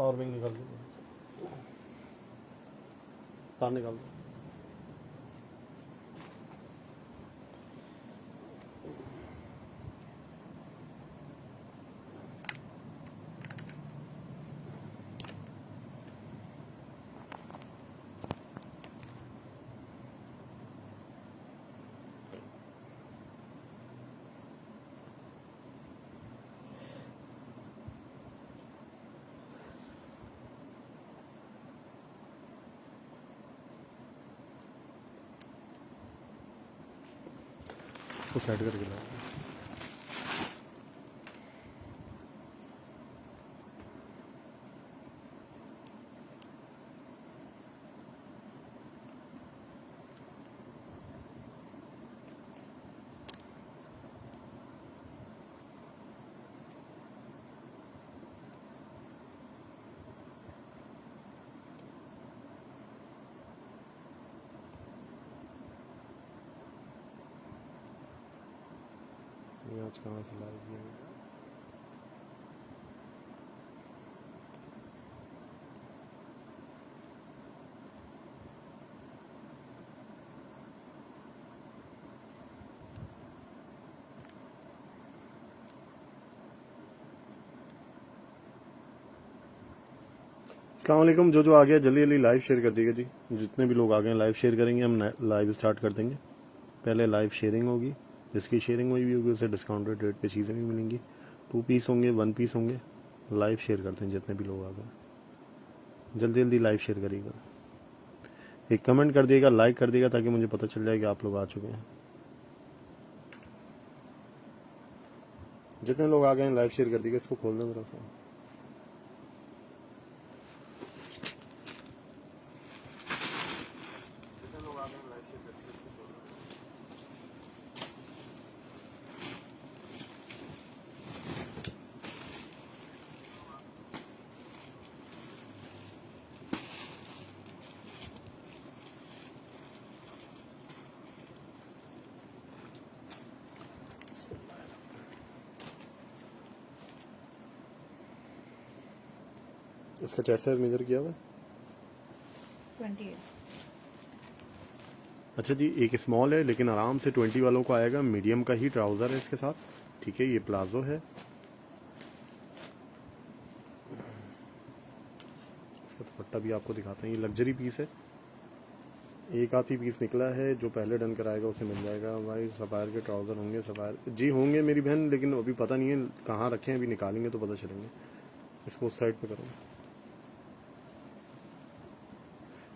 Power bank निकाल दो, तार निकाल दो। इसको साइड करके लाओ। ये आज कहाँ से लाइव किया गया? अस्सलाम वालेकुम। जो आ गया जल्दी जल्दी लाइव शेयर कर दीजिएगा जी। जितने भी लोग आ गए लाइव शेयर करेंगे, हम लाइव स्टार्ट कर देंगे। पहले लाइव शेयरिंग होगी, जिसकी शेयरिंग हुई भी होगी उसे डिस्काउंटेड रेट पे चीज़ें भी मिलेंगी। 2 पीस होंगे, 1 पीस होंगे। लाइव शेयर करते हैं जितने भी लोग आ गए, जल्दी जल्दी लाइव शेयर करिएगा। एक कमेंट कर दिएगा, लाइक कर दिएगा, ताकि मुझे पता चल जाए कि आप लोग आ चुके हैं। जितने लोग आ गए हैं लाइव शेयर कर दीजिएगा। इसको खोल दें जरा सा। जितने लोग आ गए हैं लाइव शेयर कर दीजिए। इसको खोल दें। इसका चेस्ट साइज मेजर किया हुआ है 28। अच्छा जी, एक स्मॉल है लेकिन आराम से 20 वालों को आएगा। मीडियम का ही ट्राउजर है इसके साथ, ठीक है। ये प्लाजो है। इसका दुपट्टा भी आपको दिखाते हैं। ये लग्जरी पीस है। एक आधी पीस निकला है, जो पहले डन कराएगा उसे मिल जाएगा। भाई सफायर के ट्राउजर होंगे, सफायर जी होंगे मेरी बहन, लेकिन अभी पता नहीं है कहाँ रखे हैं। अभी निकालेंगे तो पता चलेंगे। इसको उस साइड पे करो।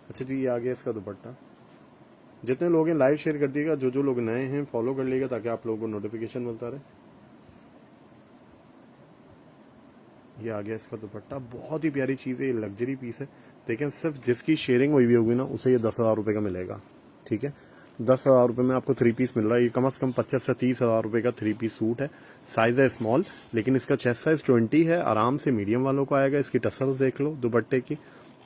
अच्छा जी, ये आ गया इसका दुपट्टा। जितने लोग हैं लाइव शेयर कर दिएगा। जो लोग नए हैं फॉलो कर लीजिएगा, ताकि आप लोगों को नोटिफिकेशन मिलता रहे। ये आ गया इसका दुपट्टा। बहुत ही प्यारी चीज़ है, ये लग्जरी पीस है। देखें, सिर्फ जिसकी शेयरिंग हुई भी होगी ना, उसे ये 10,000 रुपये का मिलेगा, ठीक है। 10,000 रुपये में आपको 3 पीस मिल रहा है। ये कम से कम 25 से 30,000 रुपये का 3 पीस सूट है। साइज है स्मॉल, लेकिन इसका चेस्ट साइज 20 है। आराम से मीडियम वालों को आएगा। इसकी टसल्स देख लो दुपट्टे की।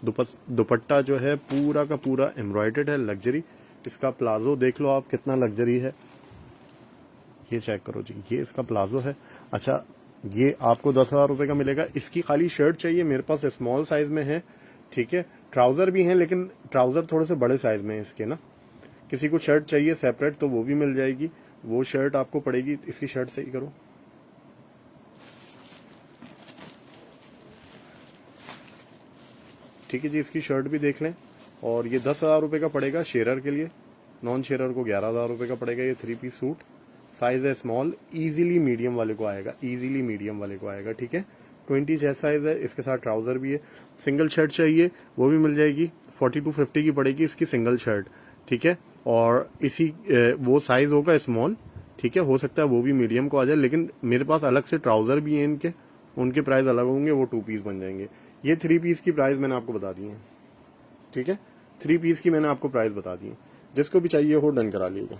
दुपट्टा जो है पूरा का पूरा एम्ब्रॉयडर्ड है, लग्जरी। इसका प्लाजो देख लो आप, कितना लग्जरी है। ये चेक करो जी, ये इसका प्लाजो है। अच्छा, ये आपको 10,000 रुपये का मिलेगा। इसकी खाली शर्ट चाहिए, मेरे पास स्मॉल साइज में है, ठीक है। ट्राउजर भी हैं, लेकिन ट्राउजर थोड़े से बड़े साइज में है इसके ना। किसी को शर्ट चाहिए सेपरेट तो वो भी मिल जाएगी। वो शर्ट आपको पड़ेगी, इसकी शर्ट सही करो। ठीक है जी, इसकी शर्ट भी देख लें। और ये 10,000 रुपये का पड़ेगा शेरर के लिए। नॉन शेरर को 11,000 रुपये का पड़ेगा। ये 3 पीस सूट, साइज है स्मॉल। इजीली मीडियम वाले को आएगा, इजीली मीडियम वाले को आएगा, ठीक है। 20 चेस्ट साइज है। इसके साथ ट्राउजर भी है। सिंगल शर्ट चाहिए वो भी मिल जाएगी। 40 to 50 की पड़ेगी इसकी सिंगल शर्ट, ठीक है। और इसी वो साइज होगा स्मॉल, ठीक है। हो सकता है वो भी मीडियम को आ जाए, लेकिन मेरे पास अलग से ट्राउजर भी हैं इनके, उनके प्राइस अलग होंगे, वो 2 पीस बन जाएंगे। ये 3 पीस की प्राइस मैंने आपको बता दी है, ठीक है। 3 पीस की मैंने आपको प्राइस बता दी है। जिसको भी चाहिए हो डन करा लीजिएगा।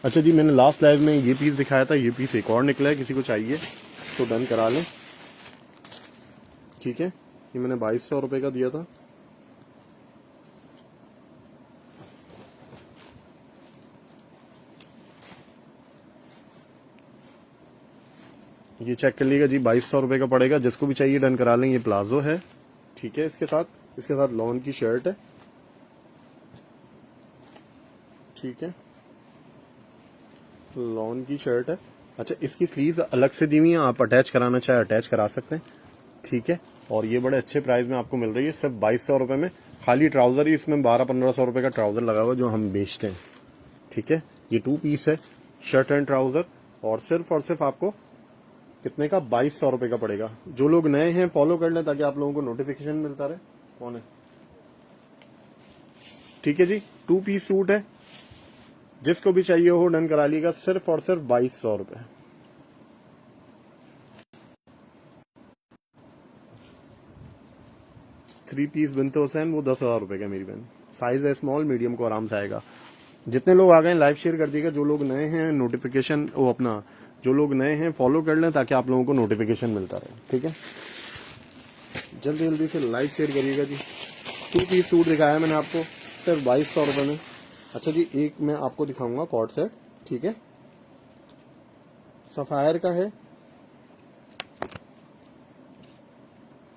अच्छा जी, मैंने लास्ट लाइव में ये पीस दिखाया था। ये पीस एक और निकला है, किसी को चाहिए तो डन करा लें, ठीक है। ये मैंने 2200 रुपये का दिया था। ये चेक कर लीजिएगा जी, 2200 रुपये का पड़ेगा। जिसको भी चाहिए डन करा लें। ये प्लाजो है, ठीक है। इसके साथ लॉन की शर्ट है, ठीक है, लॉन की शर्ट है। अच्छा, इसकी स्लीव्स अलग से दी हुई हैं, आप अटैच कराना चाहे अटैच करा सकते हैं, ठीक है। और ये बड़े अच्छे प्राइस में आपको मिल रही है, सिर्फ 2200 रुपए में। खाली ट्राउजर ही इसमें 1200-1500 रुपए का ट्राउजर लगा हुआ है जो हम बेचते हैं, ठीक है। ये 2 पीस है, शर्ट एंड ट्राउजर, और सिर्फ आपको कितने का, 2200 रुपए का पड़ेगा। जो लोग नए हैं फॉलो कर लें ताकि आप लोगों को नोटिफिकेशन मिलता रहे। कौन है, ठीक है जी। 2 पीस सूट है, जिसको भी चाहिए हो डन करा लीजिएगा, सिर्फ और सिर्फ 2200 रुपए। थ्री पीस बिनते हुसैन, वो 10,000 रुपए का मेरी बहन। साइज है स्मॉल, मीडियम को आराम से आएगा। जितने लोग आ गए लाइव शेयर कर दीजिएगा, जो लोग नए हैं नोटिफिकेशन वो अपना, जो लोग नए हैं फॉलो कर लें ताकि आप लोगों को नोटिफिकेशन मिलता रहे, ठीक है। जल्दी जल्दी से लाइव शेयर करिएगा जी। 2 पीस सूट दिखाया मैंने आपको सिर्फ 2200 रुपए में। अच्छा जी, एक मैं आपको दिखाऊंगा कॉर्ड सेट, ठीक है, सफायर का है,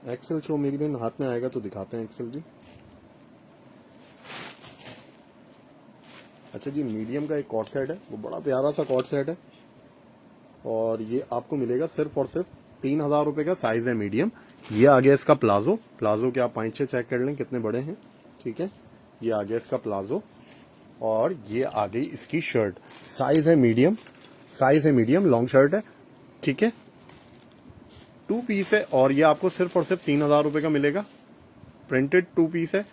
एक्सेल शो मेरी बहन हाथ में आएगा तो दिखाते हैं एक्सेल भी। अच्छा जी, मीडियम का एक कॉर्ड सेट है, वो बड़ा प्यारा सा कॉर्ड सेट है, और ये आपको मिलेगा सिर्फ और सिर्फ 3000 रुपए का। साइज है मीडियम। ये आ गया इसका प्लाजो, प्लाजो के आप पाइंचे चेक कर लें कितने बड़े हैं, ठीक है। ये आ गया इसका प्लाजो, और ये आ गई इसकी शर्ट। साइज है मीडियम, साइज है मीडियम, लॉन्ग शर्ट है, ठीक है। 2 पीस है, और ये आपको सिर्फ और सिर्फ 3000 रुपए का मिलेगा। प्रिंटेड 2 पीस है,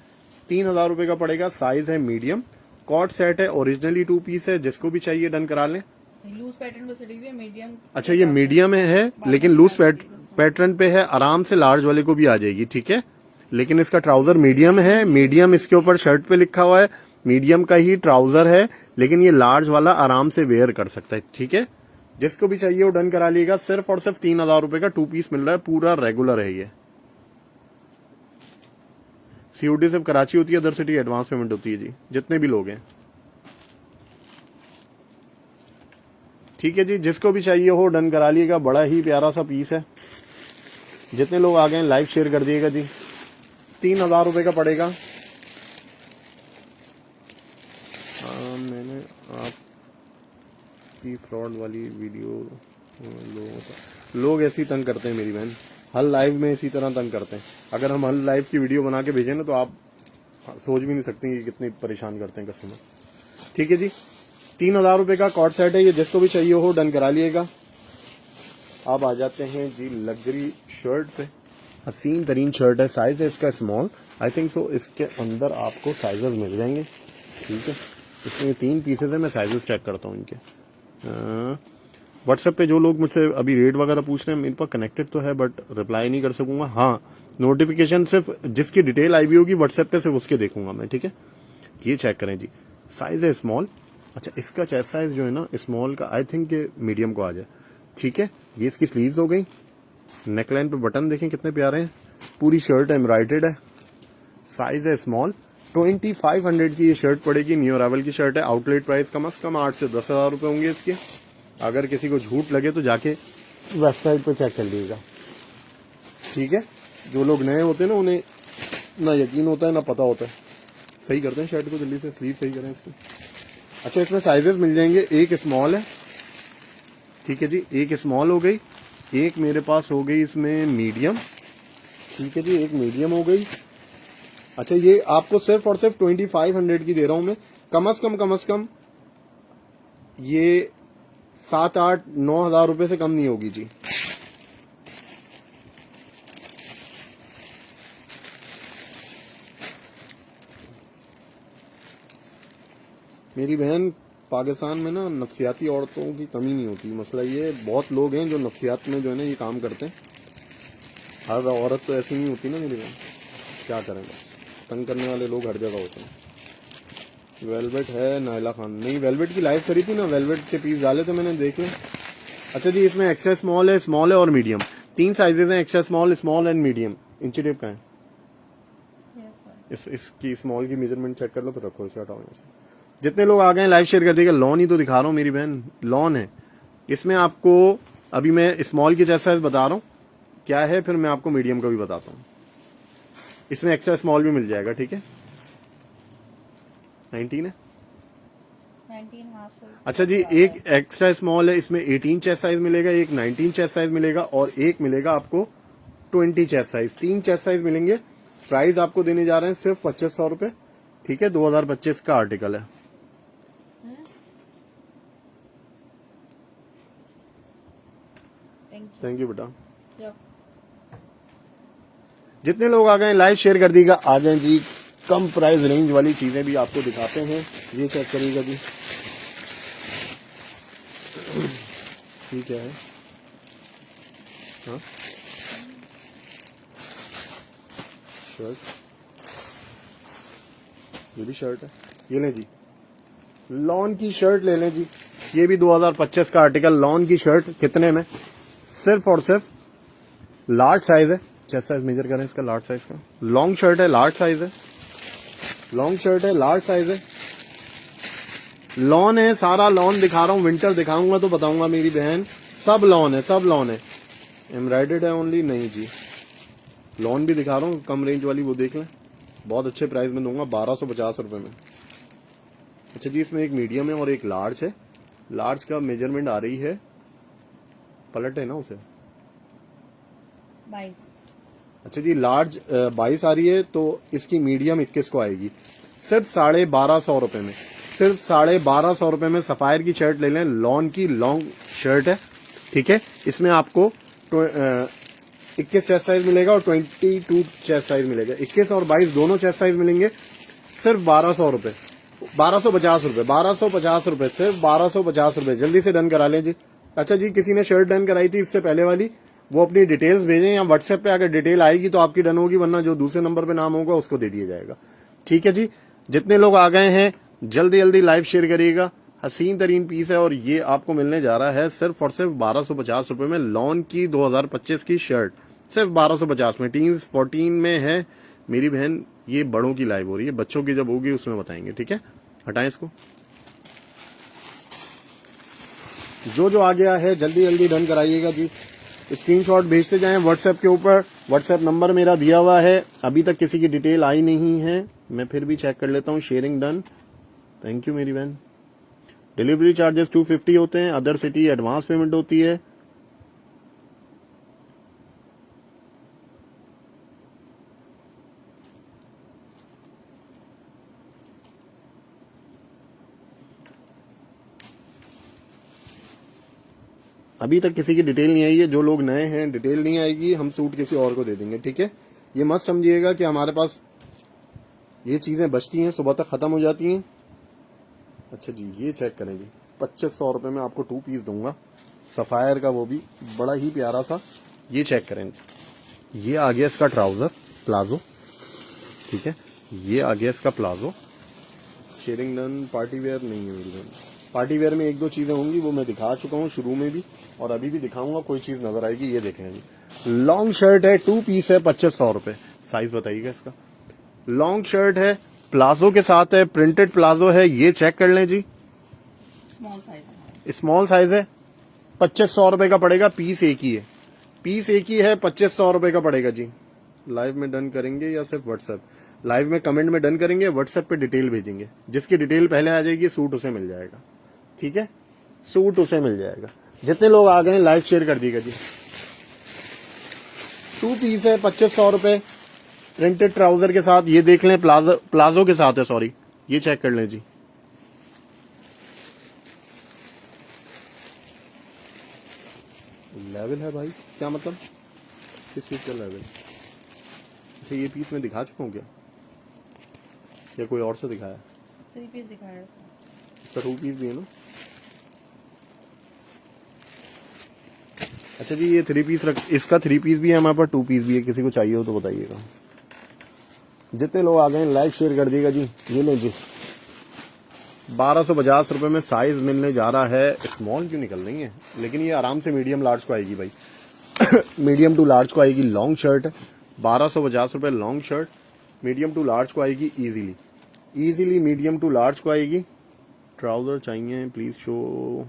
3000 रुपए का पड़ेगा। साइज है मीडियम, कॉर्ड सेट है, ओरिजिनली 2 पीस है, जिसको भी चाहिए डन करा लें। लूज पैटर्न पे सिटी है, मीडियम। अच्छा, ये मीडियम है लेकिन लूज पैटर्न पे है, आराम से लार्ज वाले को भी आ जाएगी, ठीक है। लेकिन इसका ट्राउजर मीडियम है, मीडियम इसके ऊपर शर्ट पे लिखा हुआ है, मीडियम का ही ट्राउजर है, लेकिन ये लार्ज वाला आराम से वेयर कर सकता है, ठीक है। जिसको भी चाहिए वो डन करा लीजिएगा। सिर्फ और सिर्फ 3000 रुपए का 2 पीस मिल रहा है, पूरा रेगुलर है ये। सीओडी सिर्फ कराची होती है, अदर सिटी एडवांस पेमेंट होती है जी, जितने भी लोग हैं, ठीक है जी। जिसको भी चाहिए हो डन करा लीजिएगा, बड़ा ही प्यारा सा पीस है। जितने लोग आ गए लाइव शेयर कर दिएगा जी। 3000 रुपए का पड़ेगा। मैंने आपकी फ्रॉड वाली वीडियो, लोग ऐसी तंग करते हैं मेरी बहन, हर लाइव में इसी तरह तंग करते हैं। अगर हम हर लाइव की वीडियो बना के भेजें ना तो आप सोच भी नहीं सकते कि कितनी परेशान करते हैं कस्टमर, ठीक है जी। 3000 रुपए का कॉर्ड सेट है ये, जिसको भी चाहिए हो डन करा लिएगा। अब आ जाते हैं जी लग्जरी शर्ट पे। हसीन तरीन शर्ट है, साइज है इसका स्मॉल, आई थिंक सो। इसके अंदर आपको साइजेस मिल जाएंगे, ठीक है। इसमें 3 पीसेस है, मैं साइजेस चेक करता हूँ इनके। व्हाट्सएप पे जो लोग मुझसे अभी रेट वगैरह पूछ रहे हैं, मेरे पास कनेक्टेड तो है बट रिप्लाई नहीं कर सकूंगा। हाँ, नोटिफिकेशन सिर्फ जिसकी डिटेल आई हुई होगी व्हाट्सएप पे सिर्फ उसके देखूंगा मैं, ठीक है। ये चेक करें जी, साइज है स्मॉल। अच्छा, इसका चेस्ट साइज जो है ना स्मॉल का, आई थिंक मीडियम को आ जाए, ठीक है। ये इसकी स्लीव्स हो गई, नेकलाइन पे बटन देखें कितने प्यारे हैं, पूरी शर्ट एम्ब्रॉयडर्ड है, साइज है स्मॉल। 2500 की ये शर्ट पड़ेगी, न्यू अराइवल की शर्ट है। आउटलेट प्राइस कम से कम 8 से 10,000 रुपए होंगे इसके। अगर किसी को झूठ लगे तो जाके वेबसाइट पे चेक कर लीजिएगा, ठीक है। जो लोग नए होते हैं ना, उन्हें ना यकीन होता है ना पता होता है। सही करते हैं शर्ट को, जल्दी से स्लीव सही करें इसकी। अच्छा, इसमें साइजेस मिल जाएंगे, एक स्मॉल है, ठीक है जी, एक स्मॉल हो गई, एक मेरे पास हो गई इसमें मीडियम, ठीक है जी, एक मीडियम हो गई। अच्छा, ये आपको सिर्फ और सिर्फ 2500 की दे रहा हूं मैं। कम से कम ये 7-8-9 हज़ार रुपए से कम नहीं होगी जी। मेरी बहन, पाकिस्तान में ना नफ्सियाती औरतों की कमी नहीं होती। मसला ये, बहुत लोग हैं जो नफ्सियात में जो है ना ये काम करते हैं। हर औरत तो ऐसी नहीं होती ना मेरी बहन, क्या करें, बस तंग करने वाले लोग हर जगह होते हैं। वेलवेट है, नायला खान नहीं, वेलवेट की लाइव करी थी ना, वेलवेट के पीस डाले थे मैंने, देख लें। अच्छा जी, इसमें एक्स्ट्रा स्मॉल है और मीडियम, 3 साइजेस हैं, एक्स्ट्रा स्मॉल एंड मीडियम। इंची टेप का है, इसकी स्मॉल की मेजरमेंट चेक कर लो फिर रखो, इसे हटाओ यहाँ से। जितने लोग आ गए लाइव शेयर कर दिएगा। लॉन ही तो दिखा रहा हूँ मेरी बहन, लॉन है। इसमें आपको अभी मैं स्मॉल की चेस्ट साइज बता रहा हूँ क्या है, फिर मैं आपको मीडियम का भी बताता हूँ। इसमें एक्स्ट्रा स्मॉल भी मिल जाएगा, ठीक है। 19 है। 19 हाफ से अच्छा जी, एक एक्स्ट्रा स्मॉल है, इसमें 18 चेस्ट साइज मिलेगा, एक 19 चेस्ट साइज मिलेगा और एक मिलेगा आपको 20 चेस्ट साइज। 3 चेस्ट साइज मिलेंगे। प्राइस आपको देने जा रहे हैं सिर्फ 2500 रुपए, ठीक है। 2025 का आर्टिकल है। थैंक यू बेटा। यू। जितने लोग आ गए लाइव शेयर कर दीजिएगा। आ जाए जी, कम प्राइस रेंज वाली चीजें भी आपको दिखाते हैं। ये चेक करिएगा जी, ठीक है। हाँ, शर्ट, ये भी शर्ट है। ये लें जी, लॉन की शर्ट ले लें जी। ये भी 2025 का आर्टिकल, लॉन की शर्ट। कितने में? सिर्फ और सिर्फ लार्ज साइज है। चेस्ट साइज मेजर करें इसका, लार्ज साइज का। लॉन्ग शर्ट है, लार्ज साइज है। लॉन्ग शर्ट है, लार्ज साइज है। लॉन है, सारा लॉन दिखा रहा हूँ। विंटर दिखाऊंगा तो बताऊंगा मेरी बहन। सब लॉन है, सब लॉन है। एम्ब्रॉयडर्ड है ओनली, नहीं जी। लॉन भी दिखा रहा हूँ, कम रेंज वाली, वो देख लें। बहुत अच्छे प्राइस में दूंगा, 1250 रुपए में। अच्छा जी, इसमें एक मीडियम है और एक लार्ज है। लार्ज का मेजरमेंट आ रही है, पलट है ना उसे। 22। अच्छा जी, लार्ज 22 आ रही है, तो इसकी मीडियम 21 को आएगी। सिर्फ 1250 रुपए में, सिर्फ 1250 रुपए में सफायर की शर्ट ले लें। लॉन की लॉन्ग शर्ट है, ठीक है। इसमें आपको 21 चेस्ट साइज मिलेगा और 22 चेस्ट साइज मिलेगा। 21 और 22 दोनों चेस्ट साइज मिलेंगे। सिर्फ 1200 रुपए, 1250 रुपए, 1250 रुपए, सिर्फ 1250 रुपए। जल्दी से डन करा लें जी। अच्छा जी, किसी ने शर्ट डन कराई थी इससे पहले वाली, वो अपनी डिटेल्स भेजें, या व्हाट्सएप पे अगर डिटेल आएगी तो आपकी डन होगी, वरना जो दूसरे नंबर पे नाम होगा उसको दे दिया जाएगा, ठीक है जी। जितने लोग आ गए हैं जल्दी जल्दी लाइव शेयर करिएगा। हसीन तरीन पीस है और ये आपको मिलने जा रहा है सिर्फ और सिर्फ 1250 रुपए में। लॉन की 2025 की शर्ट सिर्फ 1250 में। टीन्स 14 में है मेरी बहन। ये बड़ों की लाइव हो रही है, बच्चों की जब होगी उसमें बताएंगे, ठीक है। हटाएं इसको। जो आ गया है जल्दी जल्दी डन कराइएगा जी। स्क्रीनशॉट भेजते जाएं व्हाट्सएप के ऊपर। व्हाट्सएप नंबर मेरा दिया हुआ है। अभी तक किसी की डिटेल आई नहीं है, मैं फिर भी चेक कर लेता हूं। शेयरिंग डन, थैंक यू मेरी बहन। डिलीवरी चार्जेस 250 होते हैं। अदर सिटी एडवांस पेमेंट होती है। अभी तक किसी की डिटेल नहीं आई है। जो लोग नए हैं, डिटेल नहीं आएगी, हम सूट किसी और को दे देंगे, ठीक है। ये मत समझिएगा कि हमारे पास ये चीजें बचती हैं, सुबह तक खत्म हो जाती हैं। अच्छा जी, ये चेक करें जी, 2500 रुपए में आपको 2 पीस दूंगा सफायर का, वो भी बड़ा ही प्यारा सा। ये चेक करें, ये आ गया इसका ट्राउजर प्लाजो, ठीक है। ये आ गया इसका palazzo. Sharing done. Party wear नहीं है मेरी बहन। पार्टी वेयर में एक दो चीजें होंगी, वो मैं दिखा चुका हूँ शुरू में भी और अभी भी दिखाऊंगा। कोई चीज नजर आएगी, ये देखें जी। लॉन्ग शर्ट है, 2 पीस है, 2500 रुपए। साइज बताइएगा इसका। लॉन्ग शर्ट है, प्लाजो के साथ है, प्रिंटेड प्लाजो है। ये चेक कर लें जी, स्मॉल साइज है। स्मॉल साइज है। 2500 रुपए का पड़ेगा। पीस एक ही है, पीस एक ही है। 2500 रुपए का पड़ेगा जी। लाइव में डन करेंगे या सिर्फ व्हाट्सएप? लाइव में कमेंट में डन करेंगे, व्हाट्सएप पे डिटेल भेजेंगे। जिसकी डिटेल पहले आ जाएगी सूट उसे मिल जाएगा, ठीक है। सूट उसे मिल जाएगा। जितने लोग आ गए लाइव शेयर कर दीजिएगा जी। 2 पीस है, 2500 रुपए, प्रिंटेड ट्राउजर के साथ। ये देख लें, प्लाजो के साथ है, सॉरी। ये चेक कर लें जी। लेवल है भाई, क्या मतलब? किस चीज का लेवल? अच्छा, ये पीस मैं दिखा चुका हूँ क्या, या कोई और से दिखाया? 3 पीस दिखाया है इसका। इसका 2 पीस भी है ना। अच्छा जी, ये 3 पीस इसका 3 पीस भी है हमारे पास, 2 पीस भी है। किसी को चाहिए हो तो बताइएगा। जितने लोग आ गए लाइव शेयर कर दिएगा जी। ये लें जी, 1250 रुपए में साइज मिलने जा रहा है। स्मॉल क्यों निकल रही है, लेकिन ये आराम से मीडियम लार्ज को आएगी भाई। मीडियम टू लार्ज को आएगी। लॉन्ग शर्ट 1250 रुपए long shirt. Medium to large को आएगी इजीली मीडियम टू लार्ज को आएगी। ट्राउजर चाहिए प्लीज शो।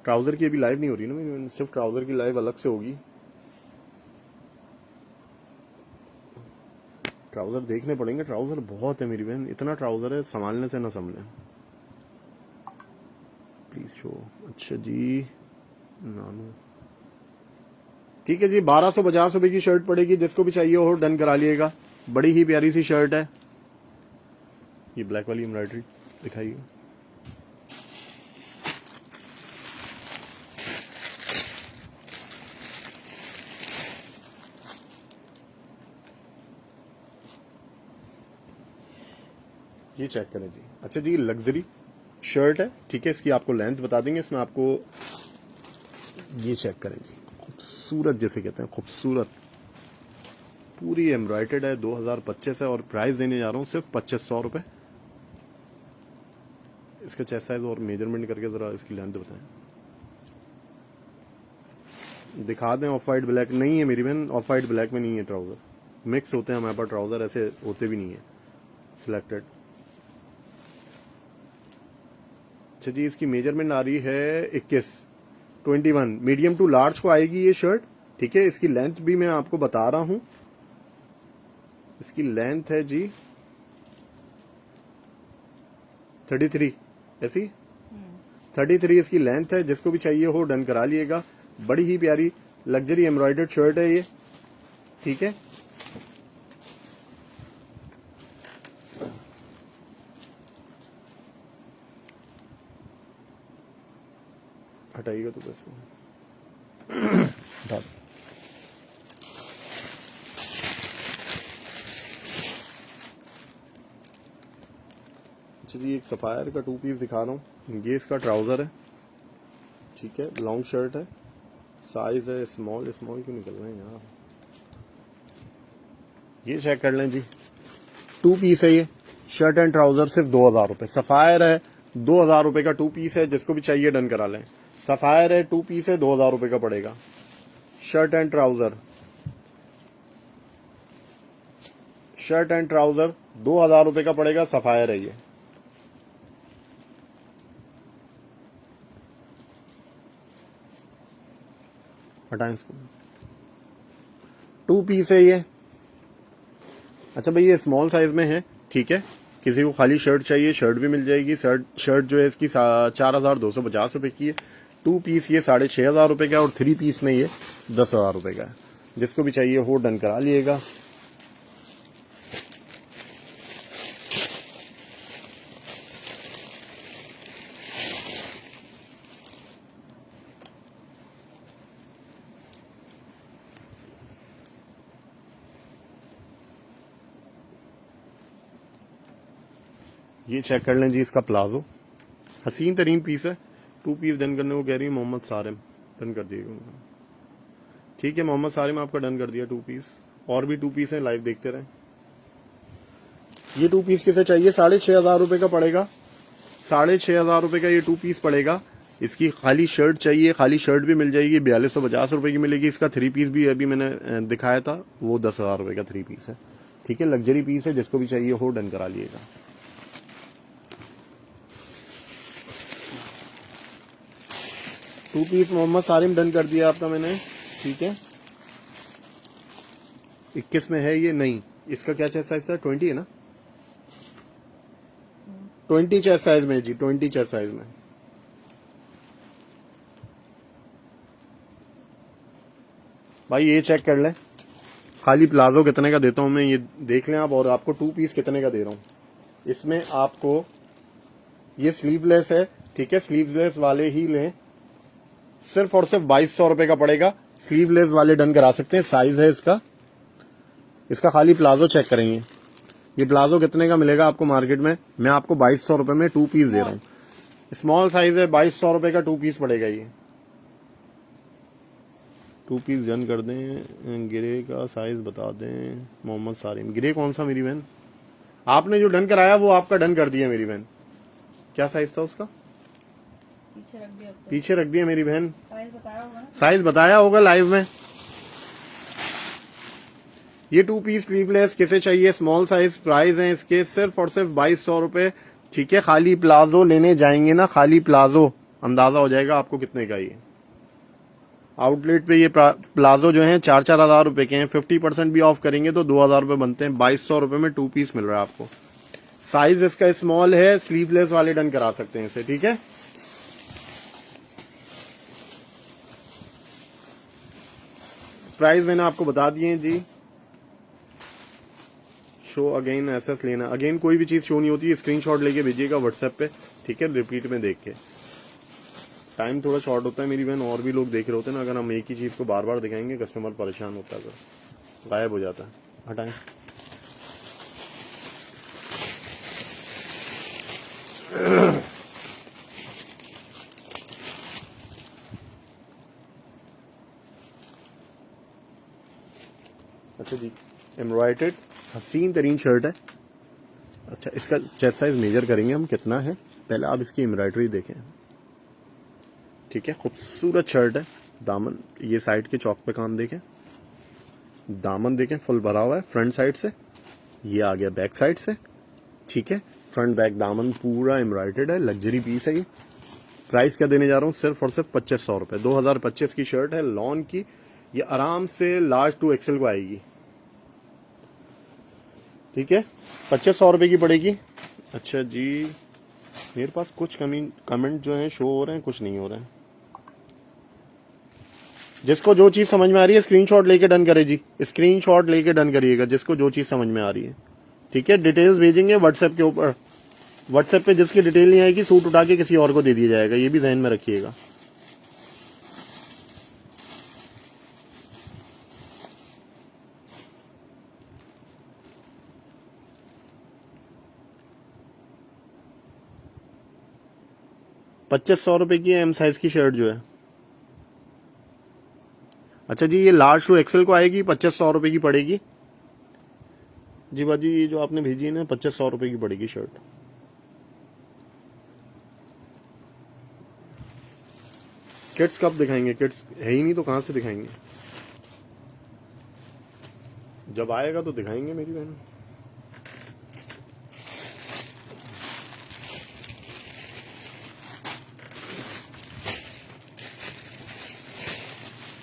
ट्राउजर की अभी लाइव नहीं हो रही ना, सिर्फ ट्राउजर की लाइव अलग से होगी। ट्राउजर देखने पड़ेंगे, ट्राउजर बहुत है मेरी बहन, इतना ट्राउजर है संभालने से ना संभले। Please show. अच्छा जी नानू, ठीक है जी, 1250 रुपए की शर्ट पड़ेगी, जिसको भी चाहिए हो डन करा लिएगा। बड़ी ही प्यारी सी शर्ट है, ये ब्लैक वाली एम्ब्रॉयडरी दिखाइए। ये चेक करें जी। अच्छा जी, लग्जरी शर्ट है, ठीक है, इसकी आपको लेंथ बता देंगे, इसमें आपको ये चेक करें जी, खूबसूरत जैसे कहते हैं, खूबसूरत पूरी एम्ब्रॉयडर्ड है, 2025 है और प्राइस देने जा रहा हूँ सिर्फ 2500 रुपए। इसका चेस्ट साइज और मेजरमेंट करके जरा इसकी लेंथ बताएं, दिखा दें। ऑफ वाइट ब्लैक नहीं है मेरी बहन, ऑफ वाइट ब्लैक में नहीं है ट्राउजर, मिक्स होते हैं हमारे पास ट्राउजर, ऐसे होते भी नहीं है सिलेक्टेड। अच्छा जी, इसकी मेजरमेंट आ रही है 21 मीडियम टू लार्ज को आएगी ये शर्ट, ठीक है। इसकी लेंथ भी मैं आपको बता रहा हूं, इसकी लेंथ है जी 33, ऐसी 33 इसकी लेंथ है, जिसको भी चाहिए हो डन करा लिएगा। बड़ी ही प्यारी लग्जरी एम्ब्रॉयडर्ड शर्ट है ये, ठीक है। हटाइएगा तो बस हटा दो। अच्छा जी, एक सफायर का 2 पीस दिखा रहा हूँ, ये इसका ट्राउजर है, ठीक है, लॉन्ग शर्ट है, साइज है स्मॉल। स्मॉल क्यों निकल रहे हैं यार, ये चेक कर लें जी, 2 पीस है ये, शर्ट एंड ट्राउजर सिर्फ 2000 रुपए। सफायर है, 2000 रुपए का 2 पीस है, जिसको भी चाहिए डन करा लें। सफायर है, 2 पीस है, 2000 रुपए का पड़ेगा, shirt and trouser. Shirt and trouser 2000 रुपए का पड़ेगा, सफायर है ये। हटाएं इसको, 2 पीस है ये। अच्छा भाई, ये स्मॉल साइज में है, ठीक है, किसी को खाली शर्ट चाहिए शर्ट भी मिल जाएगी। शर्ट जो है इसकी 4250 रुपए की है, 2 पीस ये 6500 रुपए का, और 3 पीस में ये 10,000 रुपए का है। जिसको भी चाहिए हो डन करा लिएगा। ये चेक कर लें जी, इसका प्लाजो हसीन तरीन पीस है, 2 पीस डन करने को कह रही है मोहम्मद सारिम, डन कर दिएगा उनका, ठीक है। मोहम्मद सारिम आपका डन कर दिया 2 पीस, और भी 2 पीस है, लाइव देखते रहें। ये 2 पीस किसे चाहिए, 6500 रुपए का पड़ेगा, 6500 रुपए का ये 2 पीस पड़ेगा। इसकी खाली शर्ट चाहिए, खाली शर्ट भी मिल जाएगी, 4250 रुपए की मिलेगी। इसका 3 पीस भी अभी मैंने दिखाया था, वो 10,000 रुपए का 3 पीस है, ठीक है। लग्जरी पीस है, जिसको भी चाहिए हो डन करा लिएगा। Two piece Mohammad Sarim done कर दिया आपका मैंने, ठीक है। 21 में है ये, नहीं, इसका क्या चेस्ट साइज था, 20 है ना, 20 चेस्ट साइज में जी, 20 चेस्ट साइज में। भाई ये चेक कर लें, खाली प्लाजो कितने का देता हूं मैं, ये देख लें आप, और आपको 2 पीस कितने का दे रहा हूं। इसमें आपको ये स्लीवलेस है, ठीक है, स्लीवलेस वाले ही लें, सिर्फ और सिर्फ 2200 रुपए का पड़ेगा। स्लीवलेस वाले डन करा सकते हैं, साइज है इसका। इसका खाली प्लाजो चेक करेंगे, ये प्लाजो कितने का मिलेगा आपको मार्केट में, मैं आपको 2200 रुपए में 2 पीस दे रहा हूँ। स्मॉल साइज है, 2200 रुपए का 2 पीस पड़ेगा ये। 2 पीस डन कर दें। गिरे का साइज बता दें मोहम्मद सारिम। गिरे कौन सा मेरी बहन, आपने जो डन कराया वो आपका डन कर दिया मेरी बहन। क्या साइज था उसका, पीछे रख दिया, अब तो पीछे रख दिया मेरी बहन, साइज बताया होगा ना। साइज बताया होगा लाइव में। ये 2 पीस स्लीवलेस किसे चाहिए, स्मॉल साइज, प्राइस है इसके सिर्फ और सिर्फ 2200 रुपए, ठीक है। खाली प्लाजो लेने जाएंगे ना, खाली प्लाजो, अंदाजा हो जाएगा आपको कितने का ये, आउटलेट पे ये प्लाजो जो है 4-4 हज़ार रुपए के हैं, 50% भी ऑफ करेंगे तो 2,000 रुपए बनते हैं। 2200 रुपए में 2 पीस मिल रहा है आपको। साइज इसका स्मॉल है, स्लीवलेस वाले डन करा सकते हैं इसे, ठीक है। प्राइस मैंने आपको बता दिए जी। शो अगेन एसएस लेना, अगेन कोई भी चीज शो नहीं होती है, स्क्रीनशॉट लेके भेजिएगा व्हाट्सएप पे, ठीक है, रिपीट में देख के। टाइम थोड़ा शॉर्ट होता है मेरी बहन, और भी लोग देख रहे होते हैं ना, अगर हम एक ही चीज को बार बार दिखाएंगे कस्टमर परेशान होता है, तो गायब हो जाता है। हटाएं। अच्छा जी, एम्ब्रॉयडर्ड हसीन तरीन शर्ट है। अच्छा, इसका चेस्ट साइज मेजर करेंगे हम कितना है, पहले आप इसकी एम्ब्रॉयडरी देखें, ठीक है। खूबसूरत शर्ट है। दामन ये साइड के चौक पे काम देखें, दामन देखें फुल भरा हुआ है फ्रंट साइड से, ये आ गया बैक साइड से, ठीक है। फ्रंट बैक दामन पूरा एम्ब्रॉयडर्ड है, लग्जरी पीस है ये। प्राइस क्या देने जा रहा हूँ, सिर्फ और सिर्फ 2500 रुपए। 2025 की शर्ट है, लॉन की, ये आराम से लार्ज टू एक्सेल को आएगी, ठीक है। 2500 रुपए की पड़ेगी। अच्छा जी, मेरे पास कुछ कमेंट जो है शो हो रहे हैं, कुछ नहीं हो रहे हैं। जिसको जो चीज समझ में आ रही है स्क्रीनशॉट लेके डन करे जी, स्क्रीनशॉट लेके डन करिएगा जिसको जो चीज समझ में आ रही है, ठीक है। डिटेल्स भेजेंगे व्हाट्सएप के ऊपर, व्हाट्सएप पे जिसकी डिटेल नहीं आएगी सूट उठा के किसी और को दे दिया जाएगा, ये भी ध्यान में रखिएगा। ₹2500 की एम साइज की शर्ट जो है। अच्छा जी, ये लार्ज टू एक्सेल को आएगी, 2500 की पड़ेगी जी बाजी। ये जो आपने भेजी है ना, 2500 की पड़ेगी शर्ट। किड्स कब दिखाएंगे, किड्स है ही नहीं तो कहां से दिखाएंगे, जब आएगा तो दिखाएंगे मेरी बहन।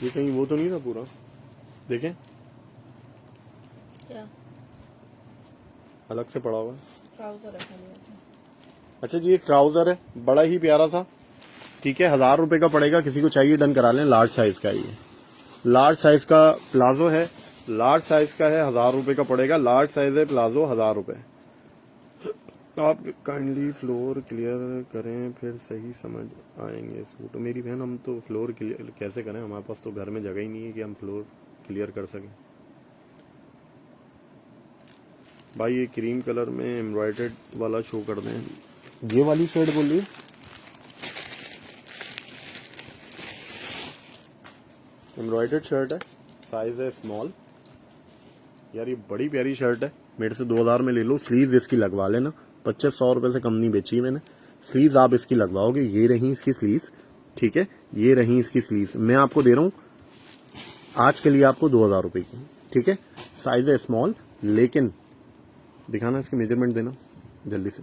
ये कहीं वो तो नहीं था पूरा, देखें क्या अलग से पड़ा हुआ है। ट्राउजर रखा लिया था। अच्छा जी, एक ट्राउजर है बड़ा ही प्यारा सा, ठीक है। 1000 रुपए का पड़ेगा, किसी को चाहिए डन करा लें। लार्ज साइज का, ये लार्ज साइज का प्लाजो है, लार्ज साइज का है, 1000 रुपए का पड़ेगा। लार्ज साइज है प्लाजो, 1000 रुपए। आप काइंडली फ्लोर क्लियर करें फिर सही समझ आएंगे सूट। मेरी बहन, हम तो फ्लोर क्लियर कैसे करें, हमारे पास तो घर में जगह ही नहीं है कि हम फ्लोर क्लियर कर सकें। भाई ये क्रीम कलर में एम्ब्रॉयडर्ड वाला शो कर दें, ये वाली शर्ट बोल रही है। एम्ब्रॉयडर्ड शर्ट है, साइज है स्मॉल। यार ये बड़ी प्यारी शर्ट है, मेरे से 2000 में ले लो। स्लीव इसकी लगवा लेना, 2500 रुपए से कम नहीं बेची मैंने। स्लीव्स आप इसकी लगवाओगे, ये रही इसकी स्लीव्स, ठीक है। ये रही इसकी स्लीव्स, मैं आपको दे रहा हूँ आज के लिए आपको 2000 रुपए की, ठीक है। साइज है स्मॉल, लेकिन दिखाना, इसकी मेजरमेंट देना जल्दी से।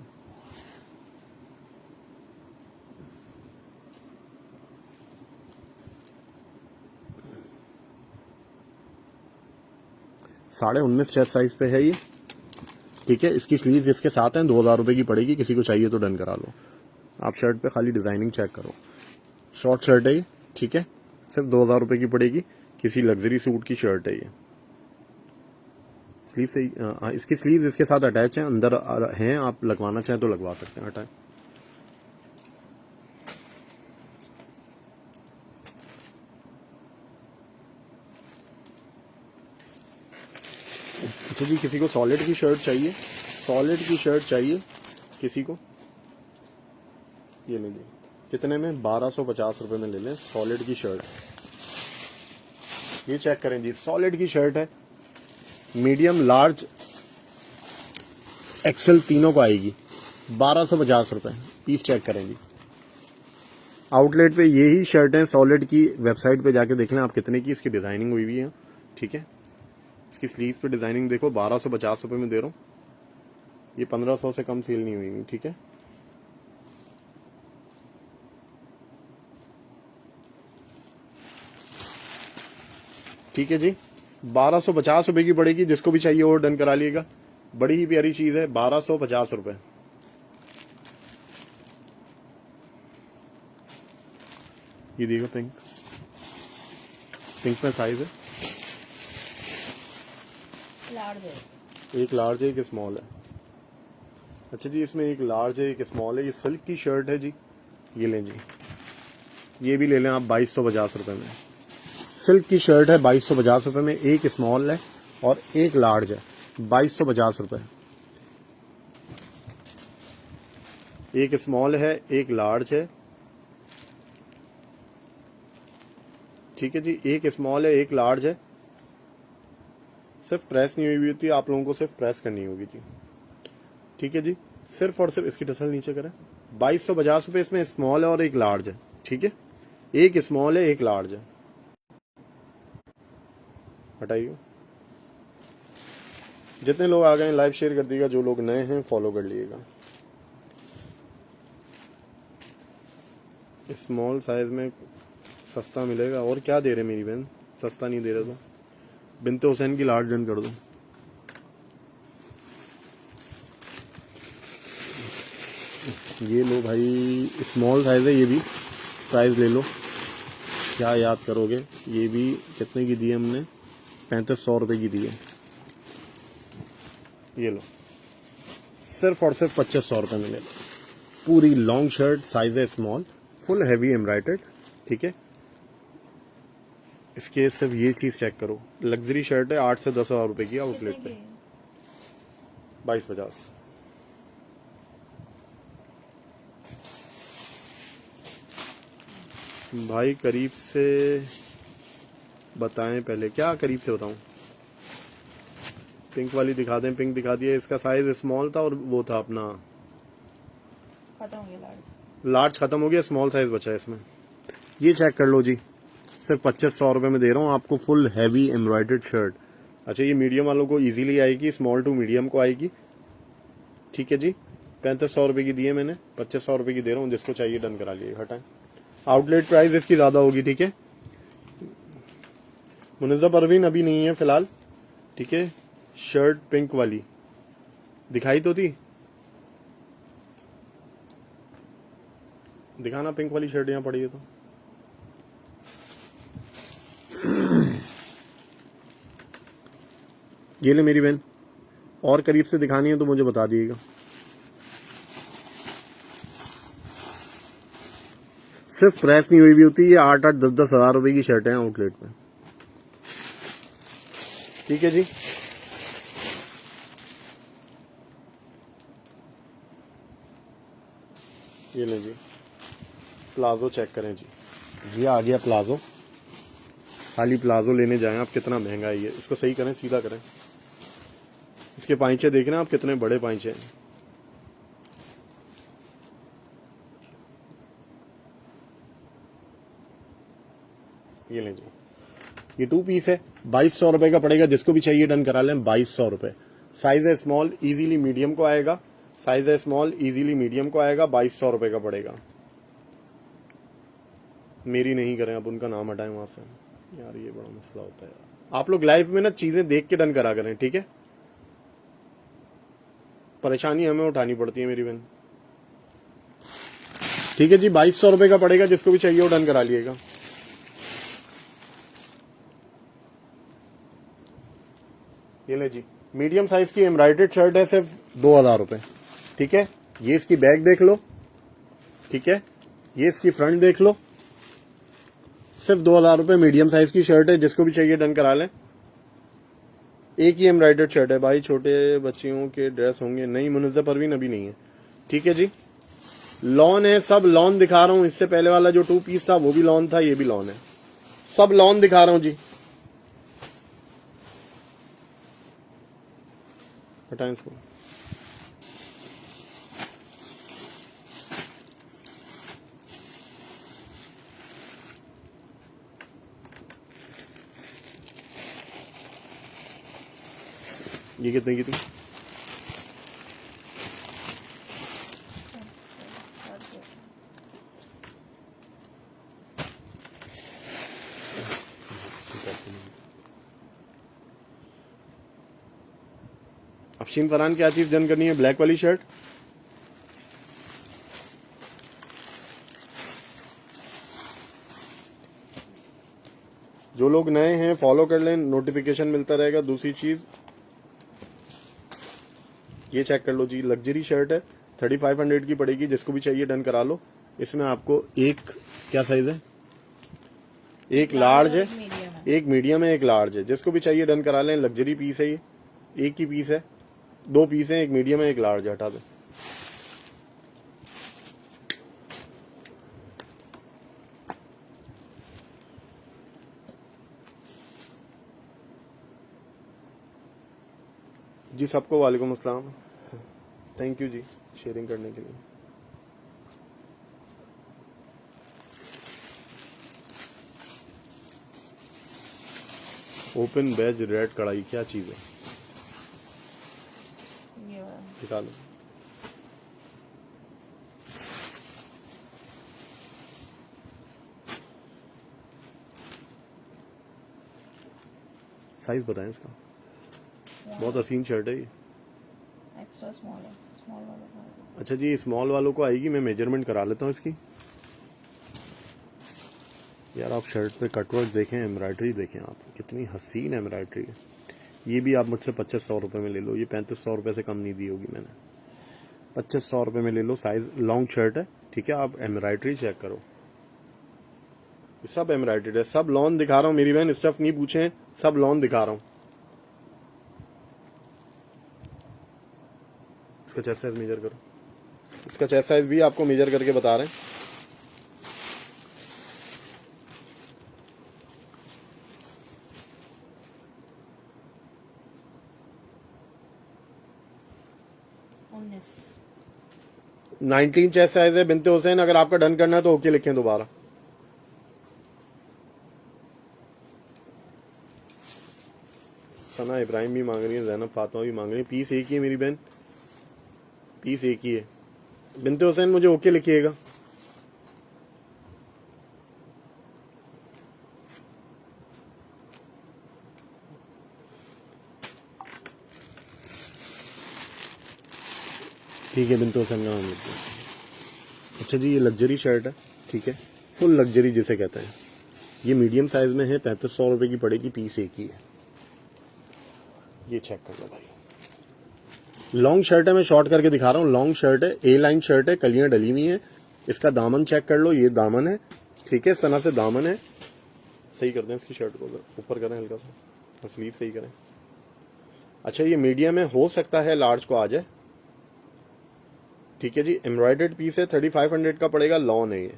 साढ़े 19 चेस्ट साइज पे है ये, ठीक है। इसकी स्लीव्स इसके साथ हैं, 2000 रुपए की पड़ेगी। किसी को चाहिए तो डन करा लो। आप शर्ट पे खाली डिजाइनिंग चेक करो। शॉर्ट शर्ट है ये, ठीक है, सिर्फ 2000 रुपए की पड़ेगी। किसी लग्जरी सूट की शर्ट है ये। स्लीव से इसकी स्लीव्स इसके साथ अटैच हैं, अंदर हैं, आप लगवाना चाहें तो लगवा सकते हैं। हटाएं। अच्छा जी, किसी को सॉलिड की शर्ट चाहिए, सॉलिड की शर्ट चाहिए किसी को, ये ले लें। कितने में, 1250 रुपए में ले लें सॉलिड की शर्ट। ये चेक करें जी, सॉलिड की शर्ट है, मीडियम लार्ज एक्सेल तीनों को आएगी, 1250 रुपए पीस। चेक करें जी, आउटलेट पे यही शर्ट है सॉलिड की, वेबसाइट पे जाके देख लें आप कितने की इसकी डिजाइनिंग हुई हुई है, ठीक है। इसकी स्लीव पे डिजाइनिंग देखो, 1250 रुपए में दे रहा हूँ। ये 1500 से कम सेल नहीं हुई, ठीक है। ठीक है जी, 1250 रुपए की पड़ेगी, जिसको भी चाहिए और डन करा लिएगा। बड़ी ही प्यारी चीज है, 1250 रुपए। ये देखो पिंक, पिंक में साइज है, लार्ज है। एक लार्ज है एक स्मॉल है। अच्छा जी, इसमें एक लार्ज है एक स्मॉल है। ये सिल्क की शर्ट है जी, ये लें जी, ये भी ले लें आप 2250 रुपए में। सिल्क की शर्ट है 2250 रुपए में, एक स्मॉल है और एक लार्ज है, 2250 रुपए। एक स्मॉल है एक लार्ज है, ठीक है जी, एक स्मॉल है एक लार्ज है। सिर्फ प्रेस नहीं हुई होती, आप लोगों को सिर्फ प्रेस करनी होगी जी, ठीक है जी। सिर्फ और सिर्फ इसकी टसल नीचे करें। 2250 रुपए, इसमें स्मॉल है और एक लार्ज है, ठीक है, एक स्मॉल है एक लार्ज है। हटाइए, जितने लोग आ गए लाइव शेयर कर दिएगा, जो लोग नए हैं फॉलो कर लीजिएगा। स्मॉल साइज में सस्ता मिलेगा, और क्या दे रहे मेरी बहन, सस्ता नहीं दे रहे तो बिनते हुसैन की लार्ज डन कर दो। ये लो भाई, स्मॉल साइज है, ये भी प्राइस ले लो, क्या याद करोगे। ये भी कितने की दी है हमने, 3500 रुपए की दी है। ये लो, सिर्फ और सिर्फ 2500 रुपए में ले लो। पूरी लॉन्ग शर्ट, साइज है स्मॉल, फुल हैवी एम्ब्रॉयडर्ड, ठीक है। इसके सिर्फ ये चीज चेक करो, लग्जरी शर्ट है, 8 से 10 हजार रुपए की आउटलेट पे, 2250। भाई करीब से बताएं, पहले क्या करीब से बताऊं। पिंक वाली दिखा दें, पिंक दिखा दिया, इसका साइज स्मॉल था और वो था अपना खत्म हो गया लार्ज। लार्ज, खत्म हो गया, स्मॉल साइज बचा है इसमें। ये चेक कर लो जी, सिर्फ 2500 रुपए में दे रहा हूँ आपको, फुल हैवी एम्ब्रॉयडर्ड शर्ट। अच्छा, ये मीडियम वालों को इजीली आएगी, स्मॉल टू मीडियम को आएगी, ठीक है जी। 3500 रुपए की दी है मैंने, 2500 रुपए की दे रहा हूँ, जिसको चाहिए डन करा लिए। हटाएं, आउटलेट प्राइस इसकी ज्यादा होगी, ठीक है। मुनज़्ज़ा परवीन अभी नहीं है फिलहाल, ठीक है। शर्ट पिंक वाली दिखाई तो थी, दिखाना पिंक वाली शर्ट यहाँ पड़ी है तो। ये ले मेरी बहन, और करीब से दिखानी है तो मुझे बता दिएगा। सिर्फ प्रेस नहीं हुई भी होती, ये 8-8, 10-10 हजार रुपए की शर्ट है आउटलेट में, ठीक है जी। ये ले जी, प्लाजो चेक करें जी, ये आ गया प्लाजो। खाली प्लाजो लेने जाएं आप, कितना महंगा है ये, इसको सही करें, सीधा करें। इसके पाइंचे देख रहे हैं आप, कितने बड़े पाइंचे हैं। ये लें जी, ये 2 पीस है, 2200 रुपए का पड़ेगा, जिसको भी चाहिए डन करा लें, 2200 रुपए। साइज है स्मॉल, इजीली मीडियम को आएगा, साइज है स्मॉल, इजीली मीडियम को आएगा, 2200 रुपए का पड़ेगा। मेरी नहीं करें, अब उनका नाम हटाएं वहां से यार, ये बड़ा मसला होता है यार। आप लोग लाइव में ना चीजें देख के डन करा करें, ठीक है। परेशानी हमें उठानी पड़ती है मेरी बहन, ठीक है जी। 2200 रुपए का पड़ेगा, जिसको भी चाहिए वो डन करा लिएगा। ये ले जी, मीडियम साइज की एम्ब्रॉयडर्ड शर्ट है, सिर्फ 2000 रुपए, ठीक है। ये इसकी बैक देख लो, ठीक है, ये इसकी फ्रंट देख लो, सिर्फ 2000 रुपए, मीडियम साइज की शर्ट है, जिसको भी चाहिए डन करा लें। एक ही एम्ब्रॉयडर्ड शर्ट है भाई, छोटे बच्चियों के ड्रेस होंगे, नहीं मुनज़्ज़ा परवीन अभी नहीं है, ठीक है जी। लॉन है, सब लॉन दिखा रहा हूं, इससे पहले वाला जो 2 पीस था वो भी लॉन था, ये भी लॉन है, सब लॉन दिखा रहा हूं जी। हटाएं इसको, ये कितने की थी, अफशीन फरहान क्या चीज डन करनी है? ब्लैक वाली शर्ट। जो लोग नए हैं फॉलो कर लें, नोटिफिकेशन मिलता रहेगा। दूसरी चीज ये चेक कर लो जी, लग्जरी शर्ट है, 3500 की पड़ेगी। जिसको भी चाहिए डन करा लो। इसमें आपको एक क्या साइज है? एक लार्ज है, मीडियम है। एक मीडियम है, एक लार्ज है। जिसको भी चाहिए डन करा लें। लग्जरी पीस है ये, एक ही पीस है, दो पीस है, एक मीडियम है, एक लार्ज है। हटा दो। जी सबको वालेकुम अस्सलाम, थैंक यू जी शेयरिंग करने के लिए। ओपन बेज रेड कढ़ाई क्या चीज है? ये वाला दिखा लो। साइज बताएं इसका। बहुत हसीन शर्ट है ये। एक्स्ट्रा स्मॉल है, स्मॉल वाला का। अच्छा जी, स्मॉल वालों को आएगी। मैं मेजरमेंट करा लेता हूँ इसकी। यार आप शर्ट पे कटवर्क देखें, एम्ब्रॉयडरी देखें, आप कितनी हसीन एम्ब्रॉयडरी है। ये भी आप मुझसे 2500 रुपये में ले लो। ये 3500 रुपये से कम नहीं दी होगी मैंने। 2500 रुपये में ले लो। साइज लॉन्ग शर्ट है, ठीक है। आप एम्ब्रॉयडरी चेक करो, सब एम्ब्रॉयडरी है। सब लॉन दिखा रहा हूँ मेरी बहन, स्टफ नहीं पूछे, सब लॉन दिखा रहा हूँ। इसका चेस्ट साइज मेजर करो। इसका चेस्ट साइज भी आपको मेजर करके बता रहे हैं। उन्नीस। 19 चेस्ट साइज है बिनते हुसैन। अगर आपका डन करना है तो ओके लिखें दोबारा। सना इब्राहिम भी मांग रही है, जैनब फातिमा भी मांग रही है। पीस एक ही है मेरी बहन, पीस एक ही है। बिनते हुसैन मुझे ओके लिखिएगा। ठीक है, बिनते हुसैन का नाम लिखते हैं। अच्छा जी, ये लग्जरी शर्ट है, ठीक है, फुल लग्जरी जिसे कहते हैं। ये मीडियम साइज में है, 3500 रुपये की पड़ेगी। पीस एक ही है। ये चेक कर लो भाई। लॉन्ग शर्ट है, मैं शॉर्ट करके दिखा रहा हूँ। लॉन्ग शर्ट है, ए लाइन शर्ट है, कलियां डली हुई है। इसका दामन चेक कर लो, ये दामन है, ठीक है। सना से दामन है। सही कर दें इसकी शर्ट को, ऊपर करें हल्का सा, स्लीव सही करें। अच्छा ये मीडियम है, हो सकता है लार्ज को आ जाए, ठीक है जी। एम्ब्रॉयडर्ड पीस है, 3500 का पड़ेगा। लॉन है ये,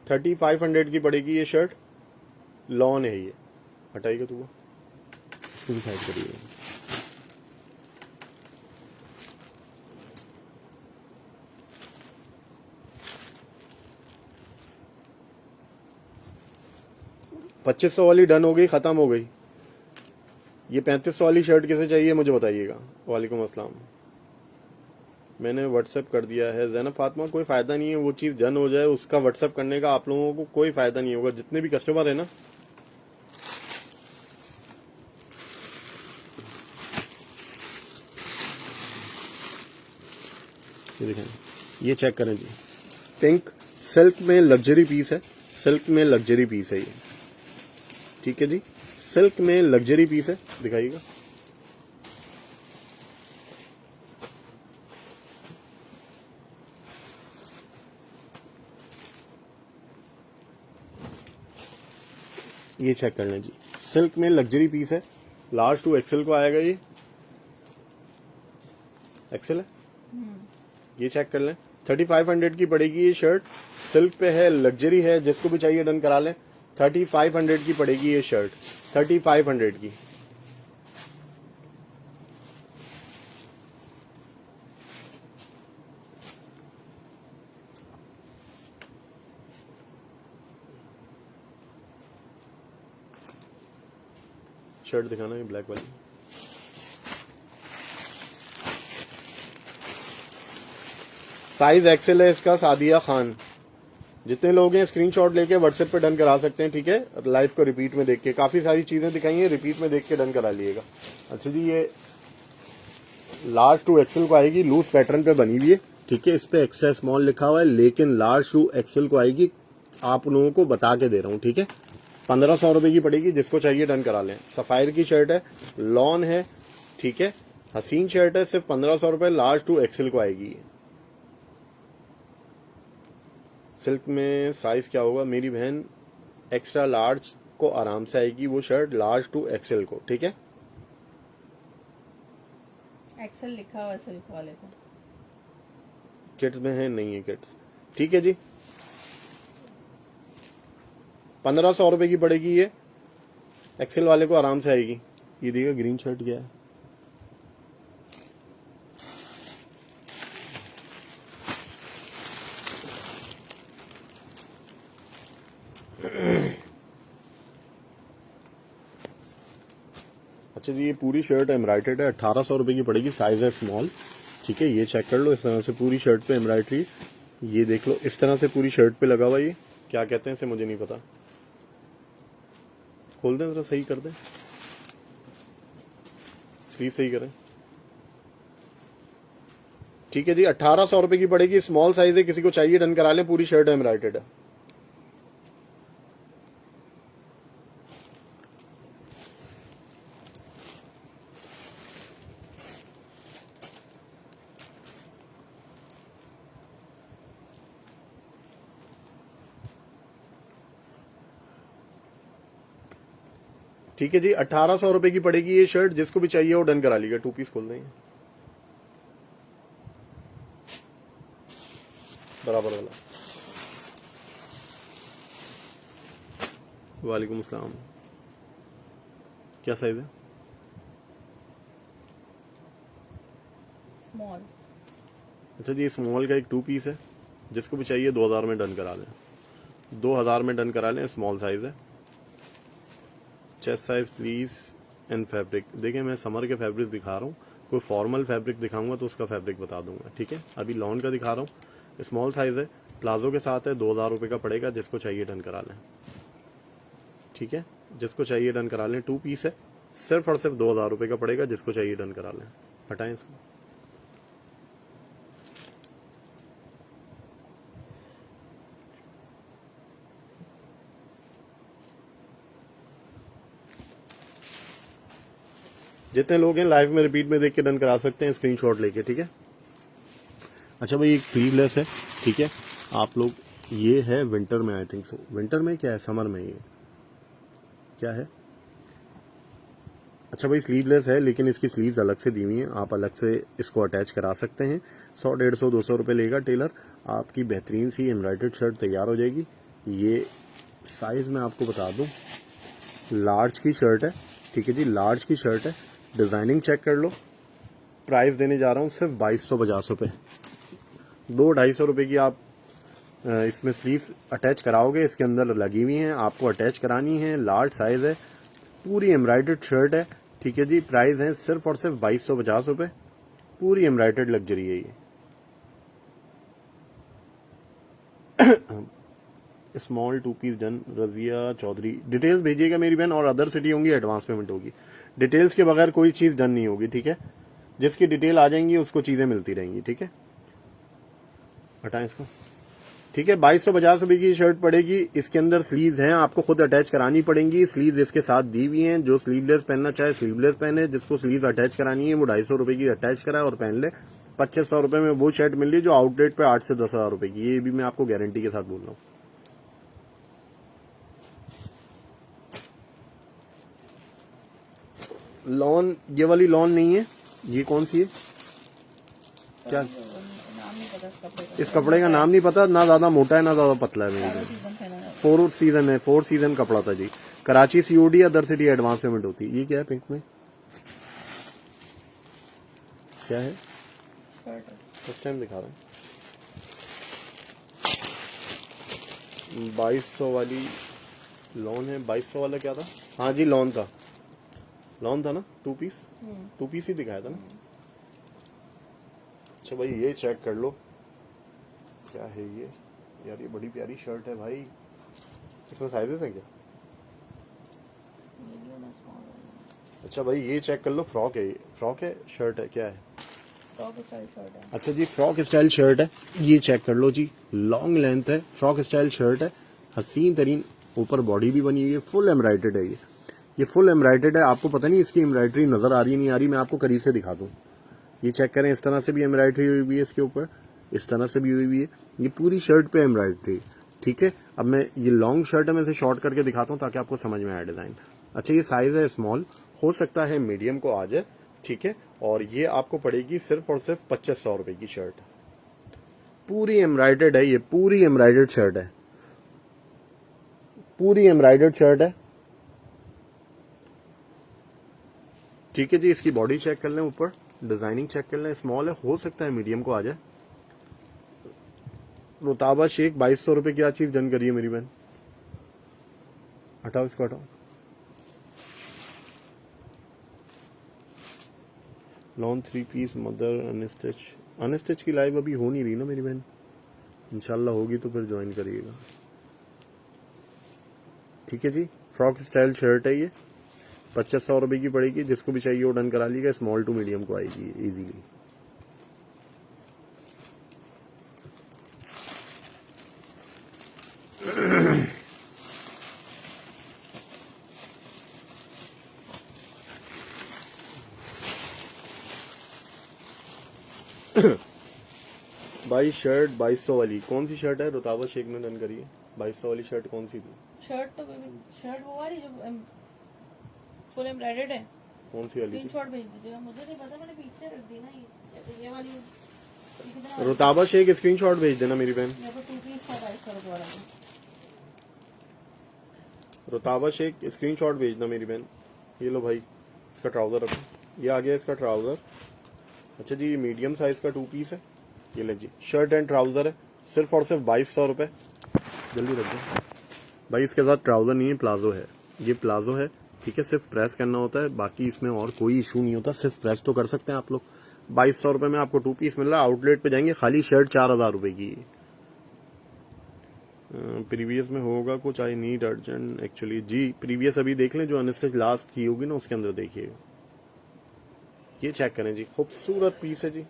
3500 की पड़ेगी ये शर्ट। लॉन है ये। हटाइएगा तू वो, इसको भी साइड करिएगा। $2500 वाली डन हो गई, खत्म हो गई। ये 3500 वाली शर्ट किसे चाहिए मुझे बताइएगा। वालेकुम अस्सलाम। मैंने व्हाट्सएप कर दिया है। जैनब फातिमा कोई फायदा नहीं है, वो चीज डन हो जाए उसका व्हाट्सएप करने का आप लोगों को कोई फायदा नहीं होगा। जितने भी कस्टमर है ना, ये देखें, ये चेक करें जी। पिंक सिल्क में लग्जरी पीस है, सिल्क में लग्जरी पीस है ये, ठीक है जी। सिल्क में लग्जरी पीस है, दिखाइएगा। ये चेक कर लें जी, सिल्क में लग्जरी पीस है। लार्ज टू एक्सेल को आएगा ये। एक्सेल है, ये चेक कर लें। 3500 की पड़ेगी ये शर्ट। सिल्क पे है, लग्जरी है, जिसको भी चाहिए डन करा लें। 3500 की पड़ेगी ये शर्ट, 3500 की। शर्ट दिखाना, ये ब्लैक वाली। साइज एक्सेल है इसका, सादिया खान। जितने लोग हैं स्क्रीनशॉट लेके व्हाट्सएप पे डन करा सकते हैं, ठीक है। लाइव को रिपीट में देख के काफी सारी चीजें दिखाई हैं, रिपीट में देख के डन करा लिएगा। अच्छा जी, ये लार्ज टू एक्सेल को आएगी, लूज पैटर्न पे बनी हुई है, ठीक है। इस पे एक्स्ट्रा स्मॉल लिखा हुआ है, लेकिन लार्ज टू एक्सेल को आएगी, आप लोगों को बता के दे रहा हूँ, ठीक है। 1500 रुपए की पड़ेगी, जिसको चाहिए डन करा लें। सफायर की शर्ट है, लॉन है, ठीक है, हसीन शर्ट है, सिर्फ 1500 रुपए, लार्ज टू एक्सेल को आएगी। सिल्क में साइज क्या होगा मेरी बहन, एक्स्ट्रा लार्ज को आराम से आएगी वो शर्ट, लार्ज टू एक्सेल को, ठीक है। एक्सेल लिखा हुआ है सिल्क वाले को। किड्स में है, नहीं है किड्स, ठीक है जी। 1500 रुपए की पड़ेगी ये, एक्सेल वाले को आराम से आएगी। ये देखिए ग्रीन शर्ट क्या है, अच्छा जी, ये पूरी शर्ट एम्ब्रॉयडर्ड है, 1800 रुपए की पड़ेगी, साइज है स्मॉल, ठीक है। ये चेक कर लो, इस तरह से पूरी शर्ट पे एम्ब्रॉयडरी, ये देख लो, इस तरह से पूरी शर्ट पे लगा हुआ। ये क्या कहते हैं इसे, मुझे नहीं पता, खोल दें जरा, सही कर दें, स्लीव सही करें, ठीक है जी। 1800 रुपए की पड़ेगी, स्मॉल साइज है, किसी को चाहिए डन करा लें, पूरी शर्ट एम्ब्रॉयडर्ड है। ठीक है जी, 1800 रुपए की पड़ेगी ये शर्ट, जिसको भी चाहिए वो डन करा लीजिए। 2 पीस खोल देंगे बराबर वाला। वालेकुम अस्सलाम, क्या साइज है? स्मॉल। अच्छा जी, स्मॉल का एक 2 पीस है, जिसको भी चाहिए 2000 में डन करा लें, 2000 में डन करा लें, स्मॉल साइज है। Chest size please and fabric, देखें मैं समर के फैब्रिक दिखा रहा हूँ, कोई फॉर्मल फैब्रिक दिखाऊंगा तो उसका फैब्रिक बता दूंगा, ठीक है। अभी लॉन का दिखा रहा हूँ, स्मॉल साइज है, प्लाजो के साथ है, 2000 रुपए का पड़ेगा, जिसको चाहिए डन करा लें, ठीक है। जिसको चाहिए डन करा लें, 2 पीस है, सिर्फ और सिर्फ 2000 रुपए का पड़ेगा, जिसको चाहिए डन करा लें। हटाएं इसको, जितने लोग हैं लाइव में रिपीट में देख के डन करा सकते हैं, स्क्रीनशॉट लेके, ठीक है। अच्छा भाई, एक स्लीवलेस है, ठीक है। आप लोग, ये है विंटर में, आई थिंक सो, विंटर में क्या है, समर में, ये क्या है? अच्छा भाई, स्लीवलेस है, लेकिन इसकी स्लीव्स अलग से दी हुई हैं, आप अलग से इसको अटैच करा सकते हैं। 100, 150, 200 रुपये लेगा टेलर, आपकी बेहतरीन सी एम्ब्रॉयडर्ड शर्ट तैयार हो जाएगी। ये साइज मैं आपको बता दूं, लार्ज की शर्ट है, ठीक है जी, लार्ज की शर्ट है, डिजाइनिंग चेक कर लो। प्राइस देने जा रहा हूँ सिर्फ 2250 रुपये, 200-250 रुपये की आप इसमें स्लीव्स अटैच कराओगे, इसके अंदर लगी हुई हैं, आपको अटैच करानी है, लार्ज साइज है, पूरी एम्ब्रॉयडर्ड शर्ट है, ठीक है जी। प्राइस है सिर्फ और सिर्फ 2250 रुपये, पूरी एम्ब्रॉयडर्ड लग्जरी है ये। Small 2 piece done, Razia Chaudhary, details भेजिएगा मेरी बहन, और अदर सिटी होंगी एडवांस पेमेंट होगी, डिटेल्स के बगैर कोई चीज डन नहीं होगी, ठीक है। जिसकी डिटेल आ जाएंगी उसको चीजें मिलती रहेंगी, ठीक है। हटाएं इसको, ठीक है। 2250 रुपए की शर्ट पड़ेगी, इसके अंदर स्लीव्स हैं, आपको खुद अटैच करानी पड़ेंगी, स्लीव्स इसके साथ दी हुई हैं। जो स्लीवलेस पहनना चाहे स्लीवलेस पहने, जिसको स्लीव अटैच करानी है वो 250 रुपए की अटैच कराए और पहन ले। 2500 रुपए में वो शर्ट मिल रही है जो आउटलेट पे 8 से 10 हजार रुपए की, ये भी मैं आपको गारंटी के साथ बोल रहा हूँ। लॉन, ये वाली लॉन नहीं है, ये कौन सी है, क्या नाम नहीं पता इस कपड़े का। इस कपड़े का नाम नहीं पता, ना ज्यादा मोटा है ना ज्यादा पतला है मेरे। सीजन पहना है। 4 सीजन है, 4 सीजन कपड़ा था जी। Karachi COD, other city advance payment होती है। ये क्या है पिंक में, क्या है, शर्ट है। फर्स्ट टाइम दिखा रहे हैं। 2200 वाली लॉन है, 2200 वाला क्या था, हाँ जी लॉन था, लॉन था ना, 2 पीस, 2 पीस ही दिखाया था ना। अच्छा भाई, ये चेक कर लो, क्या है ये, यार ये बड़ी प्यारी शर्ट है भाई, इसमें साइजेस हैं क्या? मीडियम है, स्मॉल है। अच्छा भाई ये चेक कर लो, फ्रॉक है, ये फ्रॉक है, शर्ट है, क्या है? टॉप स्टाइल शर्ट है। अच्छा जी, फ्रॉक स्टाइल शर्ट है, ये चेक कर लो जी, लॉन्ग लेंथ है, फ्रॉक स्टाइल शर्ट है, हसीन तरीन, ऊपर बॉडी भी बनी हुई है, फुल एम्ब्राइडेड है ये फुल एम्ब्राइडेड है। आपको पता नहीं इसकी एम्ब्राइडरी नजर आ रही है नहीं आ रही, मैं आपको करीब से दिखा दूं। ये चेक करें, इस तरह से भी एम्ब्राइडरी हुई हुई है इसके ऊपर, इस तरह से भी हुई हुई है, ये पूरी शर्ट पे एम्ब्राइडरी। ठीक है, अब मैं ये लॉन्ग शर्ट है, मैं इसे शॉर्ट करके दिखाता हूँ ताकि आपको समझ में आए डिजाइन। अच्छा ये साइज है स्मॉल, हो सकता है मीडियम को आ जाए। ठीक है, और ये आपको पड़ेगी सिर्फ और सिर्फ 2500 रुपए की शर्ट। पूरी एम्ब्राइडेड है, ये पूरी एम्ब्राइडेड शर्ट है, पूरी एम्ब्राइडेड शर्ट है। ठीक है जी, इसकी बॉडी चेक कर लें, ऊपर डिजाइनिंग चेक कर लें, स्मॉल है, हो सकता है मीडियम को आ जाए। रुताबा शेख 2200 रुपए क्या चीज डन करिए मेरी बहन, हटाओ इसको हटाओ। लॉन 3 पीस मदर अनस्टिच की लाइव अभी हो नहीं रही ना मेरी बहन, इंशाल्लाह होगी तो फिर ज्वाइन करिएगा। ठीक है जी, फ्रॉक स्टाइल शर्ट है ये, 2500 रुपए की पड़ेगी, जिसको भी चाहिए वो डन करा लीजिएगा, स्मॉल टू मीडियम को आएगी इजीली। भाई शर्ट 2200 वाली कौन सी शर्ट है? रुताबा शेख ने डन करी है, 2200 वाली शर्ट कौन सी थी? शर्ट तो शर्ट वो वाली जो फुल एम्ब्रॉयडर्ड है। कौन सी वाली थी? स्क्रीनशॉट भेज दीजिएगा, मुझे नहीं पता, मैंने पीछे रख दी ना ये वाली। ये कितना रुताबा शेख स्क्रीनशॉट भेज देना मेरी बहन। मेरे को 2 पीस था 2200 रुपये वाला। रुताबा शेख स्क्रीनशॉट भेजना मेरी बहन। ये लो भाई, इसका ट्राउजर रखो, ये आ गया इसका ट्राउजर। अच्छा जी, ये मीडियम साइज का 2 पीस है, ये ले जी, शर्ट एंड ट्राउजर है, सिर्फ और सिर्फ 2200 रुपए। जल्दी रख दो भाई, इसके साथ ट्राउजर नहीं है, प्लाजो है, ये प्लाजो है। ठीक है, सिर्फ प्रेस करना होता है, बाकी इसमें और कोई इशू नहीं होता, सिर्फ प्रेस तो कर सकते हैं आप लोग। 2200 रुपए में आपको 2 पीस मिल रहा है। आउटलेट पे जाएंगे, खाली शर्ट 4000 रुपए की। प्रीवियस में होगा कुछ, आई नीड अर्जेंट एक्चुअली जी। प्रीवियस अभी देख लें, जो अनस्टिच लास्ट की होगी ना उसके अंदर देखिए, ये चेक करें जी, खूबसूरत पीस है जी।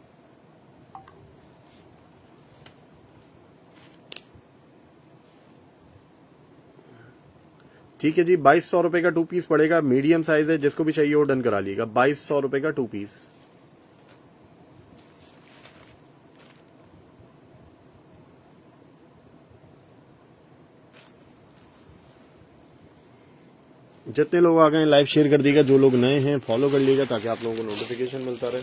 ठीक है जी, 2200 रुपए का 2 पीस पड़ेगा, मीडियम साइज है, जिसको भी चाहिए वो डन करा लीजिएगा। 2200 रुपए का 2 पीस। जितने लोग आ गए लाइव शेयर कर दीजिएगा, जो लोग नए हैं फॉलो कर लीजिएगा ताकि आप लोगों को नोटिफिकेशन मिलता रहे।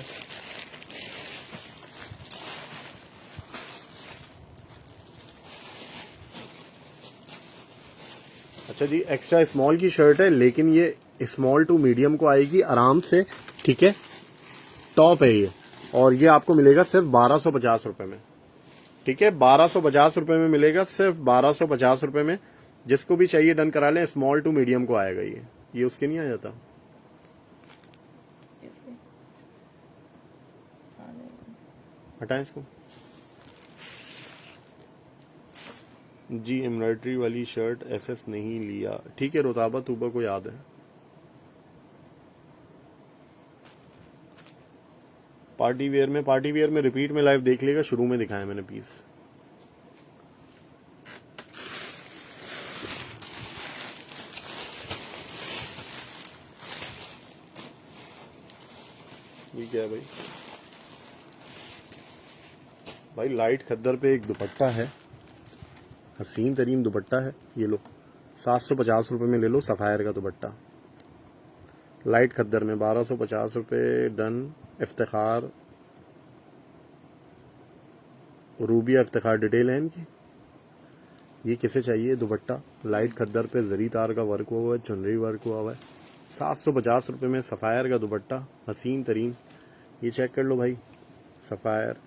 अच्छा जी, एक्स्ट्रा स्मॉल की शर्ट है, लेकिन ये स्मॉल टू मीडियम को आएगी आराम से। ठीक है, टॉप है ये, और ये आपको मिलेगा सिर्फ 1250 रुपए में। ठीक है, 1250 रुपए में मिलेगा, सिर्फ 1250 रुपए में। जिसको भी चाहिए डन करा लें, स्मॉल टू मीडियम को आएगा ये उसके नहीं आ जाता। किसके? हटाएं इसको जी। एम्ब्रॉयडरी वाली शर्ट एसएस नहीं लिया, ठीक है, रुताबा तूबा को याद है। पार्टी वेयर में रिपीट में लाइव देख लेगा, शुरू में दिखाया मैंने पीस। ये क्या है भाई? भाई लाइट खद्दर पे एक दुपट्टा है, हसीन तरीन दुपट्टा है, ये लो 750 रुपए में ले लो, सफायर का दुपट्टा, लाइट खद्दर में 1250 रुपए डन। इफ्तिखार, रूबिया इफ्तिखार डिटेल है इनकी। ये किसे चाहिए दुपट्टा? लाइट खद्दर पे जरी तार का वर्क हुआ है, चुनरी वर्क हुआ है, 750 रुपए में सफायर का दुपट्टा, हसीन तरीन। ये चेक कर लो भाई, सफायर,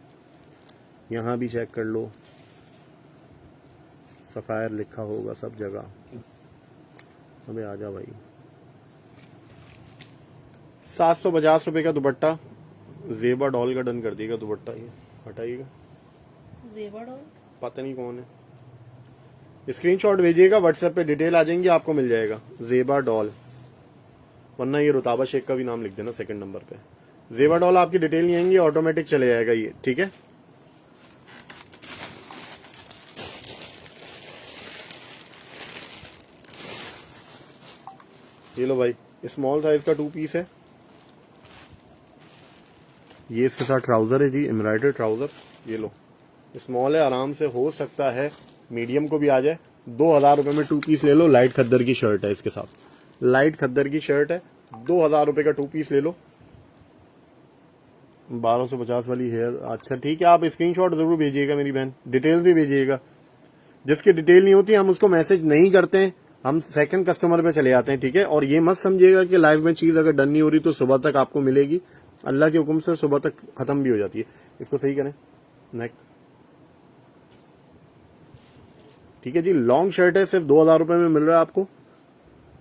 यहाँ भी चेक कर लो, सफायर लिखा होगा सब जगह। अबे आजा भाई, 750 रुपए का दुपट्टा, जेबा डॉल का डन कर दिएगा दुपट्टा, ये हटाइएगा, जेवर डॉल पता नहीं कौन है, स्क्रीनशॉट भेजिएगा, व्हाट्सएप पे डिटेल आ जाएंगी, आपको मिल जाएगा। जेबा डॉल, वरना ये रुताबा शेख का भी नाम लिख देना सेकंड नंबर पे। जेबा डॉल आपकी डिटेल नहीं आएंगी, ऑटोमेटिक चले जाएगा ये, ठीक है। ये लो भाई, स्मॉल साइज का 2 पीस है। ये इसके साथ ट्राउजर है जी, एम्ब्रॉयडर्ड ट्राउजर। ये लो, स्मॉल है, आराम से हो सकता है मीडियम को भी आ जाए। 2000 रुपए में 2 पीस ले लो। लाइट खद्दर की शर्ट है इसके साथ, लाइट खद्दर की शर्ट है, 2000 रुपए का 2 पीस ले लो। 1250 वाली हेयर, अच्छा ठीक है। आप स्क्रीनशॉट जरूर भेजिएगा मेरी बहन, डिटेल्स भी भेजिएगा। जिसकी डिटेल नहीं होती हम उसको मैसेज नहीं करते हैं, हम सेकंड कस्टमर पे चले जाते हैं, ठीक है। और ये मत समझिएगा कि लाइव में चीज अगर डन नहीं हो रही तो सुबह तक आपको मिलेगी। अल्लाह के हुक्म से सुबह तक खत्म भी हो जाती है। इसको सही करें, नेक, ठीक है जी। लॉन्ग शर्ट है, सिर्फ 2000 रुपए में मिल रहा है आपको।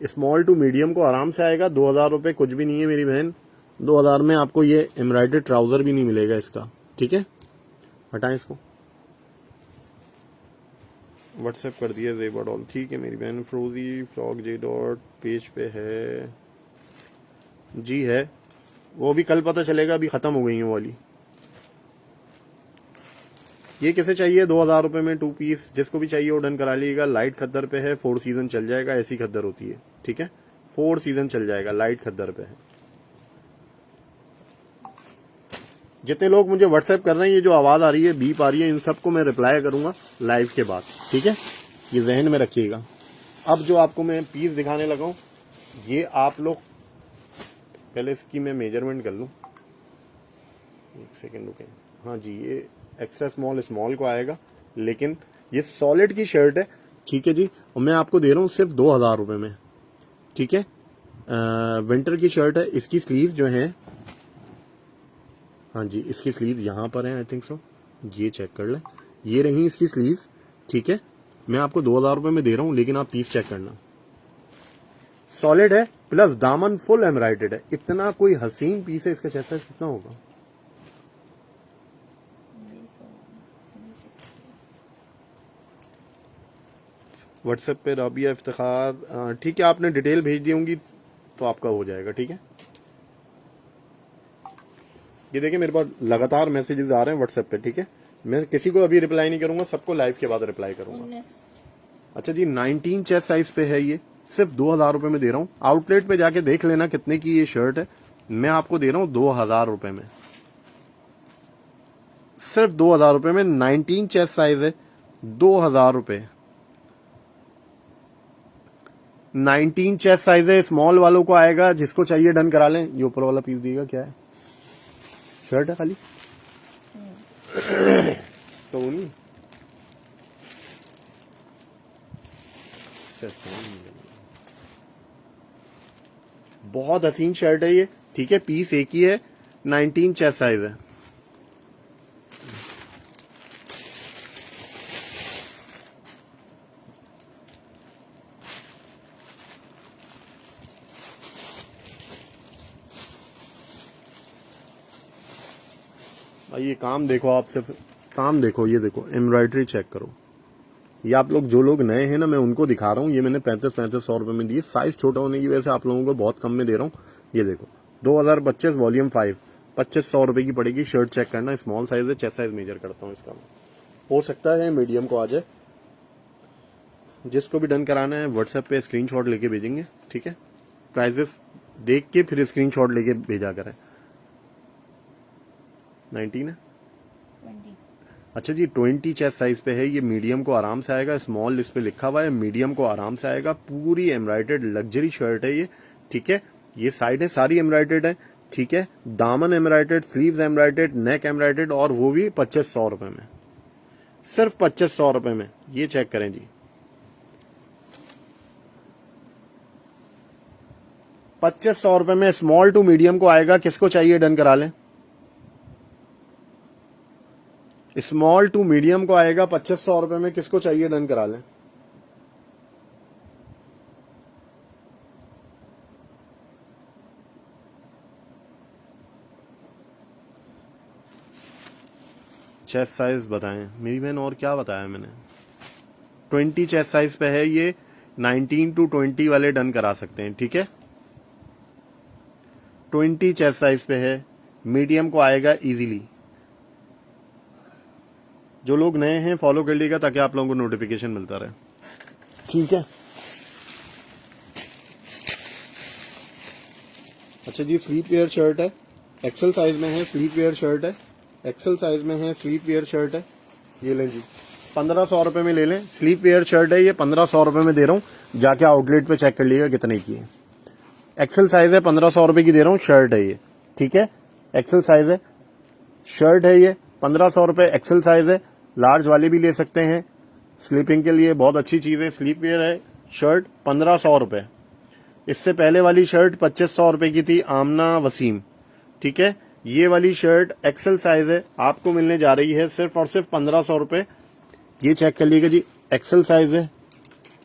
स्मॉल टू मीडियम को आराम से आएगा। 2000 रुपए कुछ भी नहीं है मेरी बहन। 2000 में आपको ये एम्ब्रॉयडर्ड ट्राउजर भी नहीं मिलेगा इसका, ठीक है। हटाएं इसको, व्हाट्सएप कर दिया जेबा डॉल, ठीक है मेरी बहन। फ्रोजी फ्रॉक जे डॉट पेज पे है जी, है वो भी कल पता चलेगा, अभी खत्म हो गई है वो वाली। ये किसे चाहिए 2000 रुपए में 2 पीस, जिसको भी चाहिए वो डन करा लीजिएगा। लाइट खद्दर पे है, 4 सीजन चल जाएगा, ऐसी खद्दर होती है, ठीक है। 4 सीजन चल जाएगा, लाइट खद्दर पे है। जितने लोग मुझे व्हाट्सएप कर रहे हैं, ये जो आवाज आ रही है, बीप आ रही है, इन सबको मैं रिप्लाई करूंगा लाइव के बाद, ठीक है। ये जहन में रखिएगा। अब जो आपको मैं पीस दिखाने लगा हूं, ये आप लोग पहले इसकी मैं मेजरमेंट कर लूं, एक सेकेंड रुकें। हाँ जी, ये एक्स्ट्रा स्मॉल स्मॉल को आएगा, लेकिन ये सॉलिड की शर्ट है, ठीक है जी। और मैं आपको दे रहा हूँ सिर्फ 2000 रुपए में, ठीक है। विंटर की शर्ट है, इसकी स्लीव जो है, हाँ जी, इसकी स्लीव यहाँ पर है, आई थिंक सो, ये चेक कर ले, ये रही इसकी स्लीव, ठीक है। मैं आपको 2000 रुपए में दे रहा हूँ, लेकिन आप पीस चेक करना। सॉलिड है, प्लस दामन फुल एम्ब्रॉयडर्ड है। इतना कोई हसीन पीस है। इसका चेस्ट साइज कितना होगा? व्हाट्सएप पे राबिया इफ्तिखार, ठीक है, आपने डिटेल भेज दी होंगी तो आपका हो जाएगा, ठीक है। ये देखिए मेरे पास लगातार मैसेजेस आ रहे हैं व्हाट्सएप पे, ठीक है। मैं किसी को अभी रिप्लाई नहीं करूंगा, सबको लाइव के बाद रिप्लाई करूंगा। अच्छा जी, 19 चेस्ट साइज पे है ये, सिर्फ 2000 रुपए में दे रहा हूँ। आउटलेट पे जाके देख लेना कितने की ये शर्ट है। मैं आपको दे रहा हूँ 2000 रुपए में, सिर्फ 2000 रुपए में। 19 चेस्ट साइज है, 2000 रुपए। 19 चेस्ट साइज है, स्मॉल वालों को आएगा, जिसको चाहिए डन करा लें। ये ऊपर वाला पीस दिएगा, क्या है? शर्ट है खाली तो वो नहीं, बहुत हसीन शर्ट है ये, ठीक है। पीस एक ही है, 19 चेस्ट साइज है। ये काम देखो, आप सिर्फ काम देखो, ये देखो एम्ब्रॉयडरी चेक करो। ये आप लोग जो लोग नए हैं ना, मैं उनको दिखा रहा हूँ। ये मैंने 3500 रुपए में दिए, साइज छोटा होने की वजह से आप लोगों को बहुत कम में दे रहा हूँ। ये देखो 2025 वॉल्यूम 5, 2500 रुपए की पड़ेगी। शर्ट चेक करना, स्मॉल साइज है, चेस्ट साइज मेजर करता हूँ इसका। हो सकता है मीडियम को आ जाए। जिसको भी डन कराना है व्हाट्सएप पे स्क्रीनशॉट लेके भेजेंगे, ठीक है। प्राइजेस देख के फिर स्क्रीनशॉट लेके भेजा करें। 19 है, 20। अच्छा जी, 20 चेस्ट साइज पे है। ये मीडियम को आराम से आएगा, स्मॉल इस पे लिखा हुआ है, मीडियम को आराम से आएगा। पूरी एम्ब्रॉयडर्ड लग्जरी शर्ट है ये, ठीक है। ये साइडें सारी एम्ब्रॉयडर्ड है, ठीक है। दामन एम्ब्रॉयडर्ड, स्लीव्स एम्ब्रॉयडर्ड, नेक एम्ब्रॉयडर्ड, और वो भी 2500 रुपए में, सिर्फ 2500 रुपए में। ये चेक करें जी, 2500 रुपए में स्मॉल टू मीडियम को आएगा। किसको चाहिए डन करा लें। स्मॉल टू मीडियम को आएगा 2500 रुपए में, किसको चाहिए डन करा लें। चेस्ट साइज बताएं मेरी बहन, और क्या बताया मैंने? 20 चेस्ट साइज पे है ये, 19 to 20 वाले डन करा सकते हैं, ठीक है। 20 चेस्ट साइज पे है, मीडियम को आएगा इजीली। जो लोग नए हैं फॉलो कर लीजिएगा ताकि आप लोगों को नोटिफिकेशन मिलता रहे, ठीक है। अच्छा जी, स्लीप वेयर शर्ट है, एक्सेल साइज में है, स्लीप वेयर शर्ट है, एक्सेल साइज में है, स्लीप वेयर शर्ट है। ये लें जी, 1500 रुपए में ले लें, स्लीप वेयर शर्ट है ये, 1500 रुपए में दे रहा हूँ, जाके आउटलेट पे चेक कर लीजिएगा कितने की है। एक्सेल साइज है, 1500 रुपए की दे रहा हूँ, शर्ट है ये, ठीक है। एक्सेल साइज है, शर्ट है ये, 1500 रुपए एक्सेल साइज है। लार्ज वाले भी ले सकते हैं, स्लीपिंग के लिए बहुत अच्छी चीज है। स्लीप वेयर है, शर्ट 1500 रुपए। इससे पहले वाली शर्ट 2500 रुपए की थी, आमना वसीम, ठीक है। ये वाली शर्ट एक्सेल साइज है, आपको मिलने जा रही है सिर्फ और सिर्फ 1500 रुपए। ये चेक कर लीजिएगा जी, एक्सेल साइज है,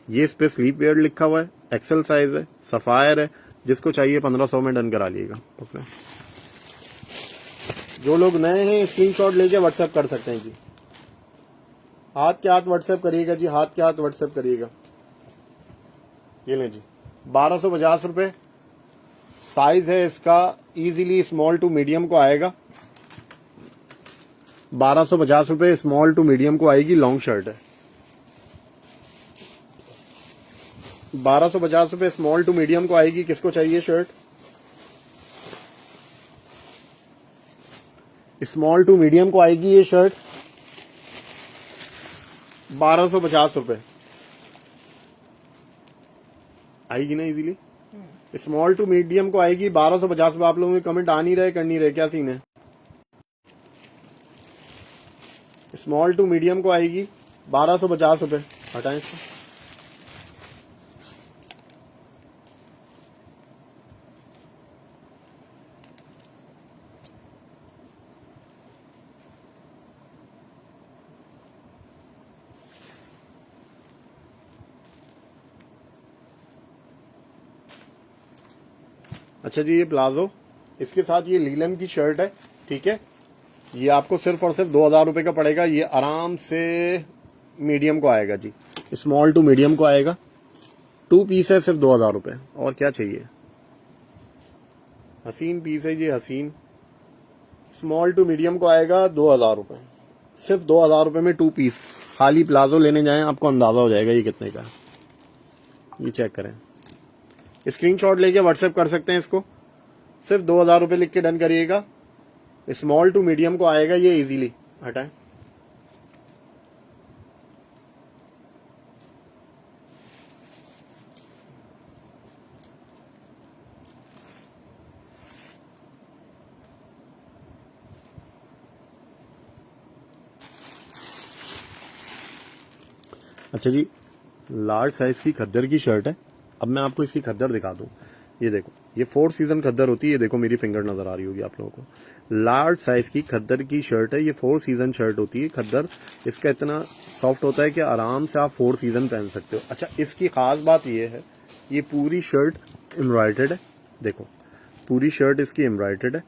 ये इस पे स्लीप वेयर लिखा हुआ है, एक्सेल साइज है, सफायर है। जिसको चाहिए 1500 में डन करा लीजिएगा। ओके, जो लोग नए हैं स्क्रीनशॉट लेके व्हाट्सएप कर सकते हैं जी, हाथ के हाथ व्हाट्सएप करिएगा जी, हाथ के हाथ व्हाट्सएप करिएगा। ये लें जी, 1250 रुपए साइज है इसका, इजीली स्मॉल टू मीडियम को आएगा। 1250 रुपए स्मॉल टू मीडियम को आएगी, लॉन्ग शर्ट है। 1250 रुपए स्मॉल टू मीडियम को आएगी। किसको चाहिए शर्ट? स्मॉल टू मीडियम को आएगी ये शर्ट, 1250 रुपए आएगी ना इजीली। स्मॉल टू मीडियम को आएगी 1250 रुपए। आप लोगों के कमेंट आ नहीं रहे, कर नहीं रहे, क्या सीन है? स्मॉल टू मीडियम को आएगी 1250 रुपए। हटाएं इसको। अच्छा जी, ये प्लाजो, इसके साथ ये लीलन की शर्ट है, ठीक है। ये आपको सिर्फ और सिर्फ 2000 रुपए का पड़ेगा। ये आराम से मीडियम को आएगा जी, स्मॉल टू मीडियम को आएगा। 2 पीस है, सिर्फ 2000 रुपए। और क्या चाहिए? हसीन पीस है ये, हसीन। स्मॉल टू मीडियम को आएगा 2000 रुपए, सिर्फ 2000 रुपए में 2 पीस। खाली प्लाजो लेने जाएं, आपको अंदाजा हो जाएगा ये कितने का है। ये चेक करें, स्क्रीनशॉट लेके व्हाट्सएप कर सकते हैं इसको। सिर्फ 2000 रुपए लिख के डन करिएगा। स्मॉल टू मीडियम को आएगा ये इजीली। हटाएं। अच्छा जी, लार्ज साइज की खद्दर की शर्ट है। अब मैं आपको इसकी खद्दर दिखा दूं। ये देखो, ये 4 सीजन खद्दर होती है। ये देखो, मेरी फिंगर नजर आ रही होगी आप लोगों को। लार्ज साइज की खद्दर की शर्ट है, ये 4 सीजन शर्ट होती है। खद्दर इसका इतना सॉफ्ट होता है कि आराम से आप 4 सीजन पहन सकते हो। अच्छा, इसकी खास बात ये है, ये पूरी शर्ट एम्ब्रॉयडर्ड है। देखो, पूरी शर्ट इसकी एम्ब्रॉयडर्ड है।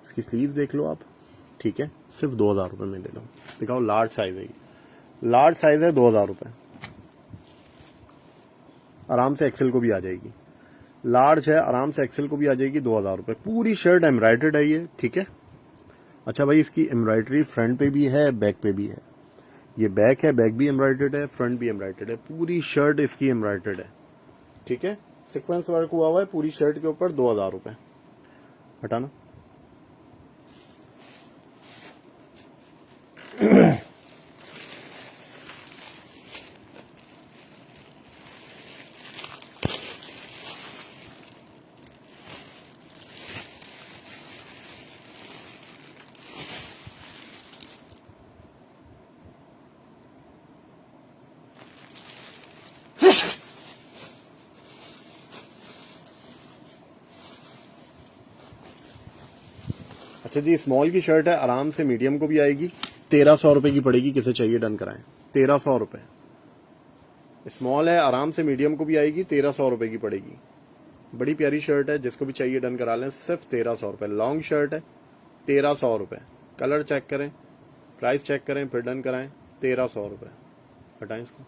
इसकी स्लीव देख लो आप, ठीक है। सिर्फ 2000 रुपए में ले लो। दिखाओ, लार्ज साइज है ये, लार्ज साइज है, 2000 रुपए। आराम से एक्सेल को भी आ जाएगी। लार्ज है, आराम से एक्सेल को भी आ जाएगी, 2000 रुपए। पूरी शर्ट एम्ब्रॉयडर्ड है ये, ठीक है। अच्छा भाई, इसकी एम्ब्रॉयडरी फ्रंट पे भी है, बैक पे भी है। ये बैक है, बैक भी एम्ब्रॉयडर्ड है, फ्रंट भी एम्ब्रॉयडर्ड है। पूरी शर्ट इसकी एम्ब्रॉयडर्ड है, ठीक है। सीक्वेंस वर्क हुआ हुआ है पूरी शर्ट के ऊपर, 2000 रुपए। हटाना। अच्छा जी, स्मॉल की शर्ट है, आराम से मीडियम को भी आएगी। 1300 रुपए की पड़ेगी। किसे चाहिए डन कराएं? 1300 रुपए। स्मॉल है, आराम से मीडियम को भी आएगी, 1300 रुपए की पड़ेगी। बड़ी प्यारी शर्ट है, जिसको भी चाहिए डन करा लें। सिर्फ 1300 रुपए। लॉन्ग शर्ट है, 1300 रुपए। कलर चेक करें, प्राइस चेक करें, फिर डन कराएं। 1300 रुपये। हटाएं इसको।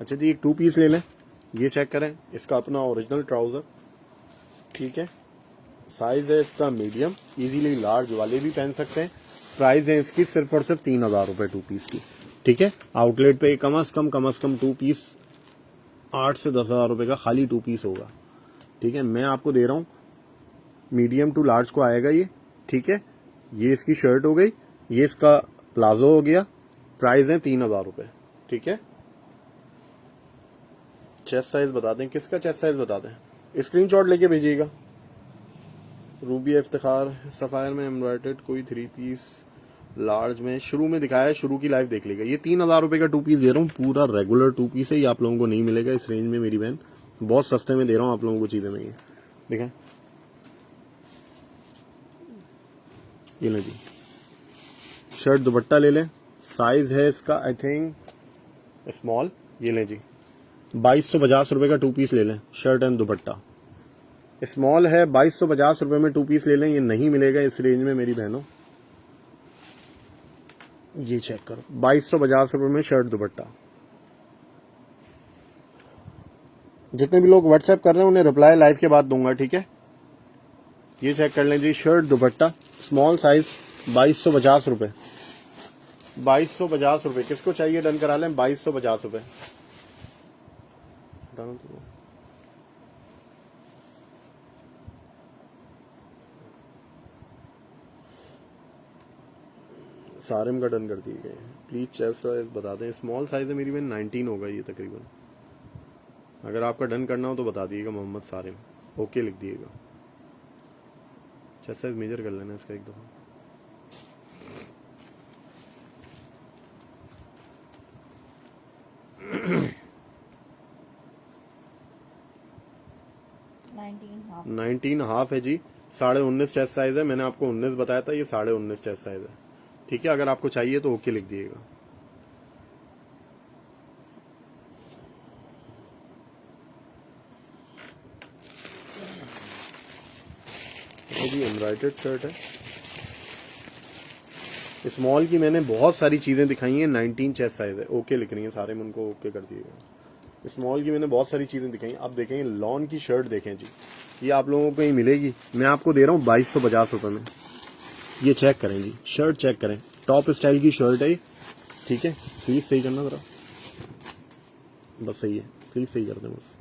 अच्छा जी, एक 2 पीस ले लें, ये चेक करें, इसका अपना ओरिजिनल ट्राउजर, ठीक है। साइज है इसका मीडियम, इजीली लार्ज वाले भी पहन सकते हैं। प्राइस है इसकी सिर्फ और सिर्फ 3000 रुपये 2 पीस की, ठीक है। आउटलेट पे कम से कम 2 पीस 8 से 10,000 रुपये का खाली 2 पीस होगा, ठीक है। मैं आपको दे रहा हूँ मीडियम टू लार्ज को आएगा ये, ठीक है। ये इसकी शर्ट हो गई, ये इसका प्लाजो हो गया। प्राइस है 3000 रुपये, ठीक है। चेस्ट साइज बता दें, किसका चेस्ट साइज बता दें, स्क्रीनशॉट लेके भेजिएगा। रूबी इफ्तिखार, सफायर में एम्ब्रॉयडर्ड कोई 3 पीस लार्ज में शुरू में दिखाया है, शुरू की लाइव देख लीजिएगा। ये 3000 रुपये का 2 पीस दे रहा हूँ, पूरा रेगुलर 2 पीस है, ये आप लोगों को नहीं मिलेगा इस रेंज में मेरी बहन, बहुत सस्ते में दे रहा हूँ आप लोगों को चीजें में। ये देखें, ये ले जी, शर्ट दुपट्टा ले लें, साइज है इसका आई थिंक स्मॉल। ये ले जी, 2250 रुपये का 2 पीस ले लें, शर्ट एंड दुपट्टा स्मॉल है, 2250 रुपये में 2 पीस ले लें। ये नहीं मिलेगा इस रेंज में मेरी बहनों, ये चेक करो, 2250 रुपये में शर्ट दुपट्टा। जितने भी लोग व्हाट्सएप कर रहे हैं उन्हें रिप्लाई लाइव के बाद दूंगा, ठीक है। ये चेक कर लें जी, शर्ट दुपट्टा स्मॉल साइज 2250 रुपये, 2250 रुपये। किसको चाहिए डन करा लें, 2250 रुपये। सारिम का डन कर दिए गए। प्लीज चेस्ट साइज बता दें, स्मॉल साइज है मेरी बहन, 19 होगा ये तकरीबन। अगर आपका डन करना हो तो बता दिएगा मोहम्मद सारिम, ओके लिख दिएगा। चेस्ट साइज मेजर कर लेना इसका एक दफा। हाफ 19 हाफ है जी, 19.5 चेस्ट साइज है। मैंने आपको 19 बताया था, ये 19.5 चेस्ट साइज है, ठीक है। अगर आपको चाहिए तो ओके लिख दिएगा। जी एम्ब्रॉयडर्ड शर्ट है, स्मॉल की मैंने बहुत सारी चीजें दिखाई हैं, 19 चेस्ट साइज है, ओके लिख रही है सारे में, उनको ओके कर दिएगा। स्मॉल की मैंने बहुत सारी चीजें दिखाई। अब देखें लॉन की शर्ट देखें जी, ये आप लोगों को ही मिलेगी, मैं आपको दे रहा हूँ 2250 रुपये में। ये चेक करें जी, शर्ट चेक करें, टॉप स्टाइल की शर्ट है, ठीक है। स्लीव सही करना जरा, बस सही है, स्लीव सही कर दें बस।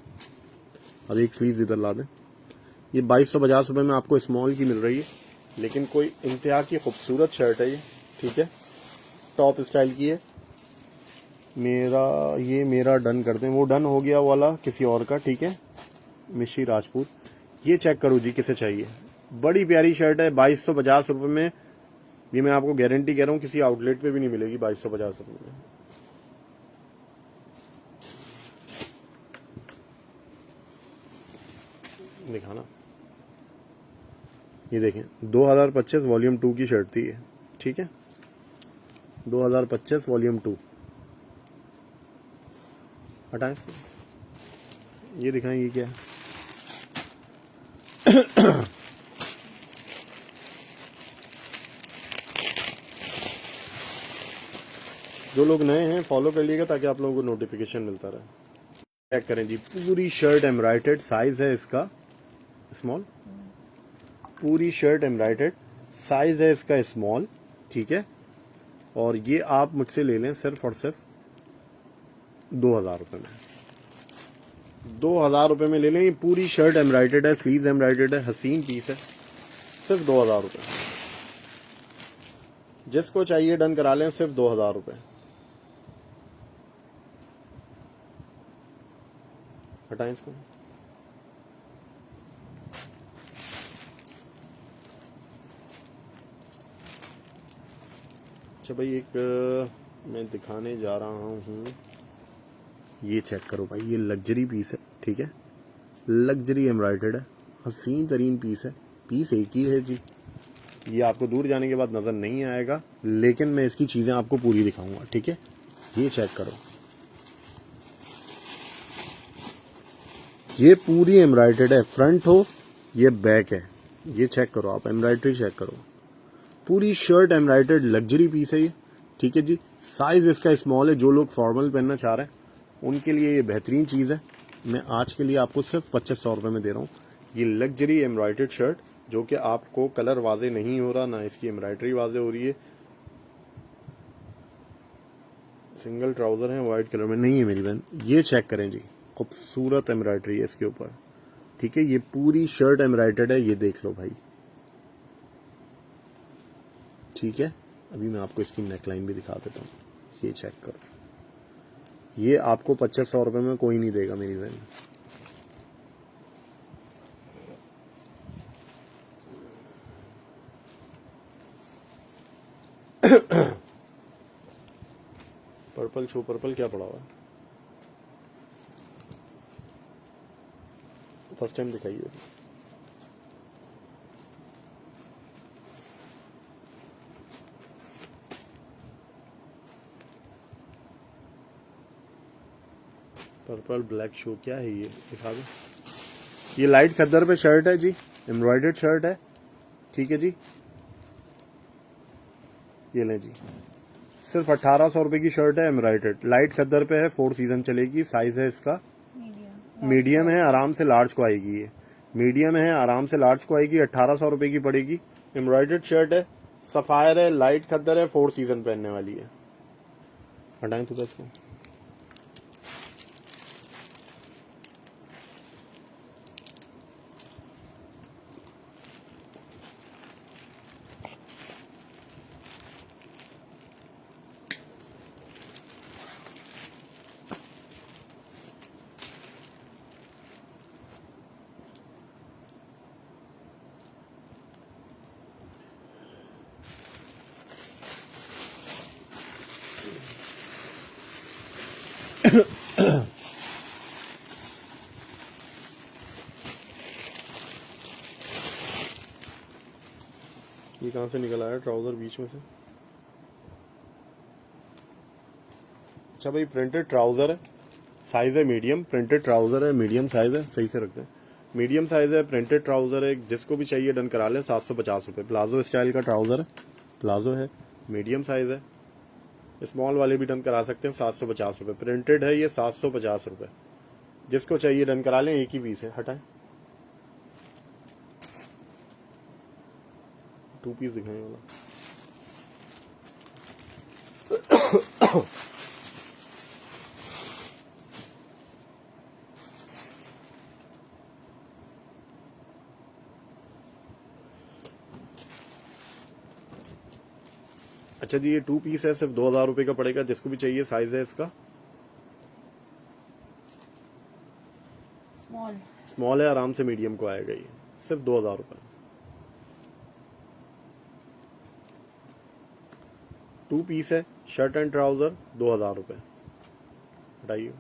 अब एक स्लीव इधर ला दें। ये 2250 रुपये में आपको स्मॉल की मिल रही है, लेकिन कोई इंतहा की खूबसूरत शर्ट है ये, ठीक है। टॉप स्टाइल की है। मेरा डन कर दें, वो डन हो गया वाला किसी और का, ठीक है। मिशी राजपूत, ये चेक करो जी किसे चाहिए। बड़ी प्यारी शर्ट है 2250 रुपये में, ये मैं आपको गारंटी कह रहा हूँ किसी आउटलेट पे भी नहीं मिलेगी 2250 रुपये में। दिखाना, ये देखें 2025 वॉल्यूम 2 की शर्ट थी ये, ठीक है। 2025 वॉल्यूम 2। हटाएं इसको, ये दिखाएं ये क्या है। जो लोग नए हैं फॉलो कर लीजिएगा ताकि आप लोगों को नोटिफिकेशन मिलता रहे। चेक करें जी, पूरी शर्ट एम्ब्रॉयडर्ड, साइज है इसका स्मॉल, पूरी शर्ट एम्ब्रॉयडर्ड, साइज है इसका स्मॉल, ठीक है। और ये आप मुझसे ले लें सिर्फ और सिर्फ 2000 रुपये में, 2000 रुपये में ले लें। ये पूरी शर्ट एम्ब्रॉयडर्ड है, स्लीव एम्ब्रॉयडर्ड है, हसीन पीस है, सिर्फ 2000 रुपये। जिसको चाहिए डन करा लें, सिर्फ 2000 रुपये। हटाएं इसको। अच्छा भाई, एक मैं दिखाने जा रहा हूँ, ये चेक करो भाई, ये लग्जरी पीस है, ठीक है। लग्जरी एम्ब्रॉयडर्ड है, हसीन तरीन पीस है, पीस एक ही है जी। ये आपको दूर जाने के बाद नजर नहीं आएगा, लेकिन मैं इसकी चीजें आपको पूरी दिखाऊंगा, ठीक है। ये चेक करो, ये पूरी एम्ब्रॉयडर्ड है, फ्रंट हो ये बैक है, ये चेक करो आप, एम्ब्रॉयडरी चेक करो, पूरी शर्ट एम्ब्रॉयडर्ड लग्जरी पीस है ये, ठीक है जी। साइज इसका स्मॉल है, जो लोग फॉर्मल पहनना चाह रहे हैं उनके लिए ये बेहतरीन चीज है। मैं आज के लिए आपको सिर्फ 2500 रुपए में दे रहा हूँ ये लग्जरी एम्ब्रॉयडर्ड शर्ट, जो कि आपको कलर वाजे नहीं हो रहा, ना इसकी एम्ब्रॉयडरी वाजे हो रही है। सिंगल ट्राउजर है व्हाइट कलर में, नहीं है मेरी बहन, ये चेक करें जी, खूबसूरत एम्ब्रॉयडरी है इसके ऊपर, ठीक है। ये पूरी शर्ट एम्ब्रॉयडर्ड है, ये देख लो भाई, ठीक है। अभी मैं आपको इसकी नेकलाइन भी दिखा देता हूँ, ये चेक करो, ये आपको 2500 रुपए में कोई नहीं देगा मेरी बहन। पर्पल शो, पर्पल क्या पड़ा हुआ है, फर्स्ट टाइम दिखाइए। पर्पल ब्लैक शो क्या है ये, दिखा दो। ये लाइट खद्दर पे शर्ट है जी, एम्ब्रॉयडर्ड शर्ट है, ठीक है जी। ये लें जी, सिर्फ 1800 रुपए की शर्ट है, एम्ब्रॉयडर्ड, लाइट खद्दर पे है, 4 सीजन चलेगी। साइज है इसका मीडियम है, आराम से लार्ज को आएगी ये, मीडियम है, आराम से लार्ज को आएगी। 1800 रुपए की पड़ेगी, एम्ब्रॉयडर्ड शर्ट है, सफायर है, लाइट खद्दर है, 4 सीजन पहनने वाली है। हटाएं तो बस को। ये कहां से निकल आया ट्राउजर बीच में से। अच्छा भाई, प्रिंटेड ट्राउजर है, साइज है मीडियम, प्रिंटेड ट्राउजर है, मीडियम साइज है, सही से रखते हैं, मीडियम साइज है, प्रिंटेड ट्राउजर है, जिसको भी चाहिए डन करा लें। 750 रुपये प्लाजो स्टाइल का ट्राउजर है, प्लाजो है, मीडियम साइज है, स्मॉल वाले भी डन करा सकते हैं। 750 रुपये प्रिंटेड है ये, 750 रुपये, जिसको चाहिए डन करा लें। एक ही पीस है, हटाएं, 2 पीस दिखाएं वाला। अच्छा जी, ये 2 पीस है, सिर्फ 2000 रुपये का पड़ेगा, जिसको भी चाहिए। साइज है इसका स्मॉल है, आराम से मीडियम को आएगा ये, सिर्फ 2000 रुपये। 2 पीस है, शर्ट एंड ट्राउजर, 2000 रुपये। हटाइए।